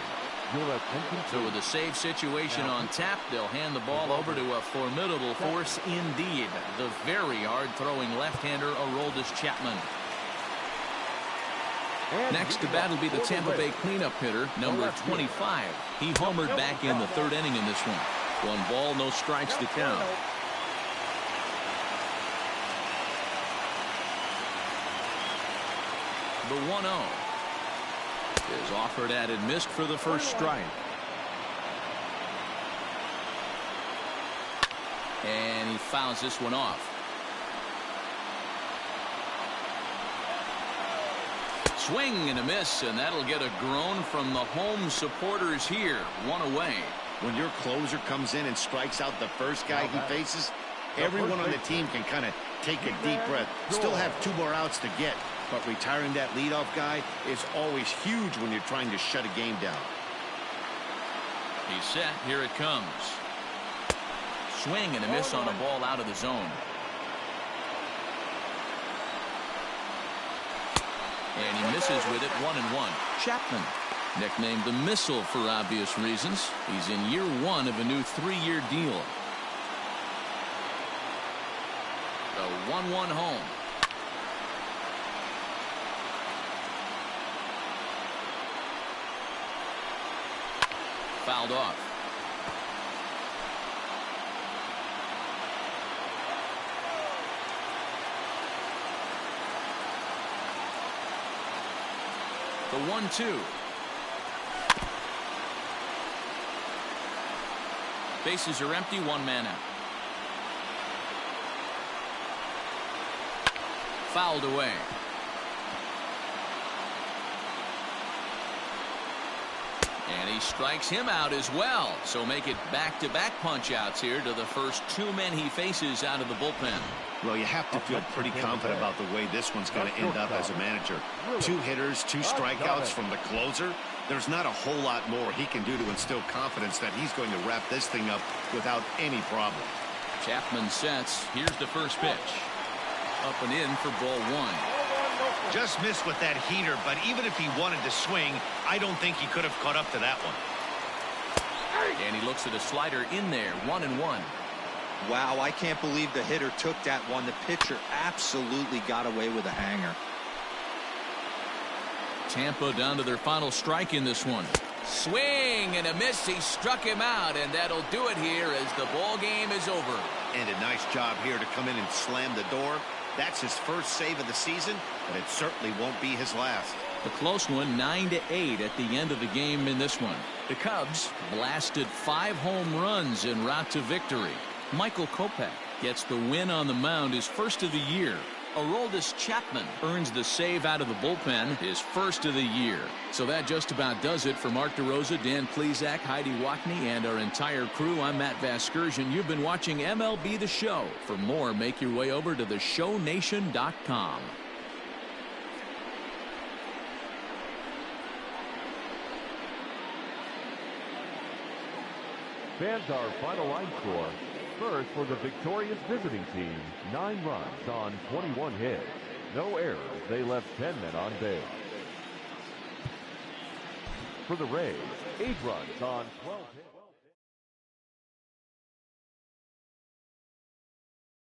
So with a save situation on tap, they'll hand the ball over to a formidable force indeed. The very hard-throwing left-hander, Aroldis Chapman. Next to bat will be the Tampa Bay cleanup hitter, number 25. He homered back in the third inning in this one. 1 ball, no strikes to count. The 1-0 is offered at and missed for the first strike. And he fouls this one off. Swing and a miss, and that'll get a groan from the home supporters here. 1 away. When your closer comes in and strikes out the first guy he faces, everyone on the team can kind of take a deep breath. Still have 2 more outs to get, but retiring that leadoff guy is always huge when you're trying to shut a game down. He's set. Here it comes. Swing and a miss on a ball out of the zone. And he misses with it. 1-1. Chapman, nicknamed the Missile for obvious reasons. He's in year 1 of a new 3-year deal. The 1-1 home. Fouled off. The 1-2. Bases are empty, 1 man out. Fouled away. And he strikes him out as well. So make it back-to-back punch-outs here to the first 2 men he faces out of the bullpen. Well, you have to feel pretty confident about the way this one's going to end up as a manager. 2 hitters, 2 strikeouts from the closer. There's not a whole lot more he can do to instill confidence that he's going to wrap this thing up without any problem. Chapman sets. Here's the first pitch. Up and in for ball 1. Just missed with that heater, but even if he wanted to swing, I don't think he could have caught up to that one. And he looks at a slider in there. 1-1. Wow, I can't believe the hitter took that one. The pitcher absolutely got away with a hanger. Tampa down to their final strike in this one. Swing and a miss. He struck him out, and that'll do it here as the ball game is over. And a nice job here to come in and slam the door. That's his first save of the season, but it certainly won't be his last. A close one, 9-8 at the end of the game in this one. The Cubs blasted 5 home runs en route to victory. Michael Kopech gets the win on the mound, his first of the year. Aroldis Chapman earns the save out of the bullpen, his first of the year. So that just about does it for Mark DeRosa, Dan Plesac, Heidi Wackney, and our entire crew. I'm Matt Vasgersian. You've been watching MLB The Show. For more, make your way over to theshownation.com. Fans, our final line score. First for the victorious visiting team, 9 runs on 21 hits. No errors. They left 10 men on base. For the Rays, 8 runs on 12 hits.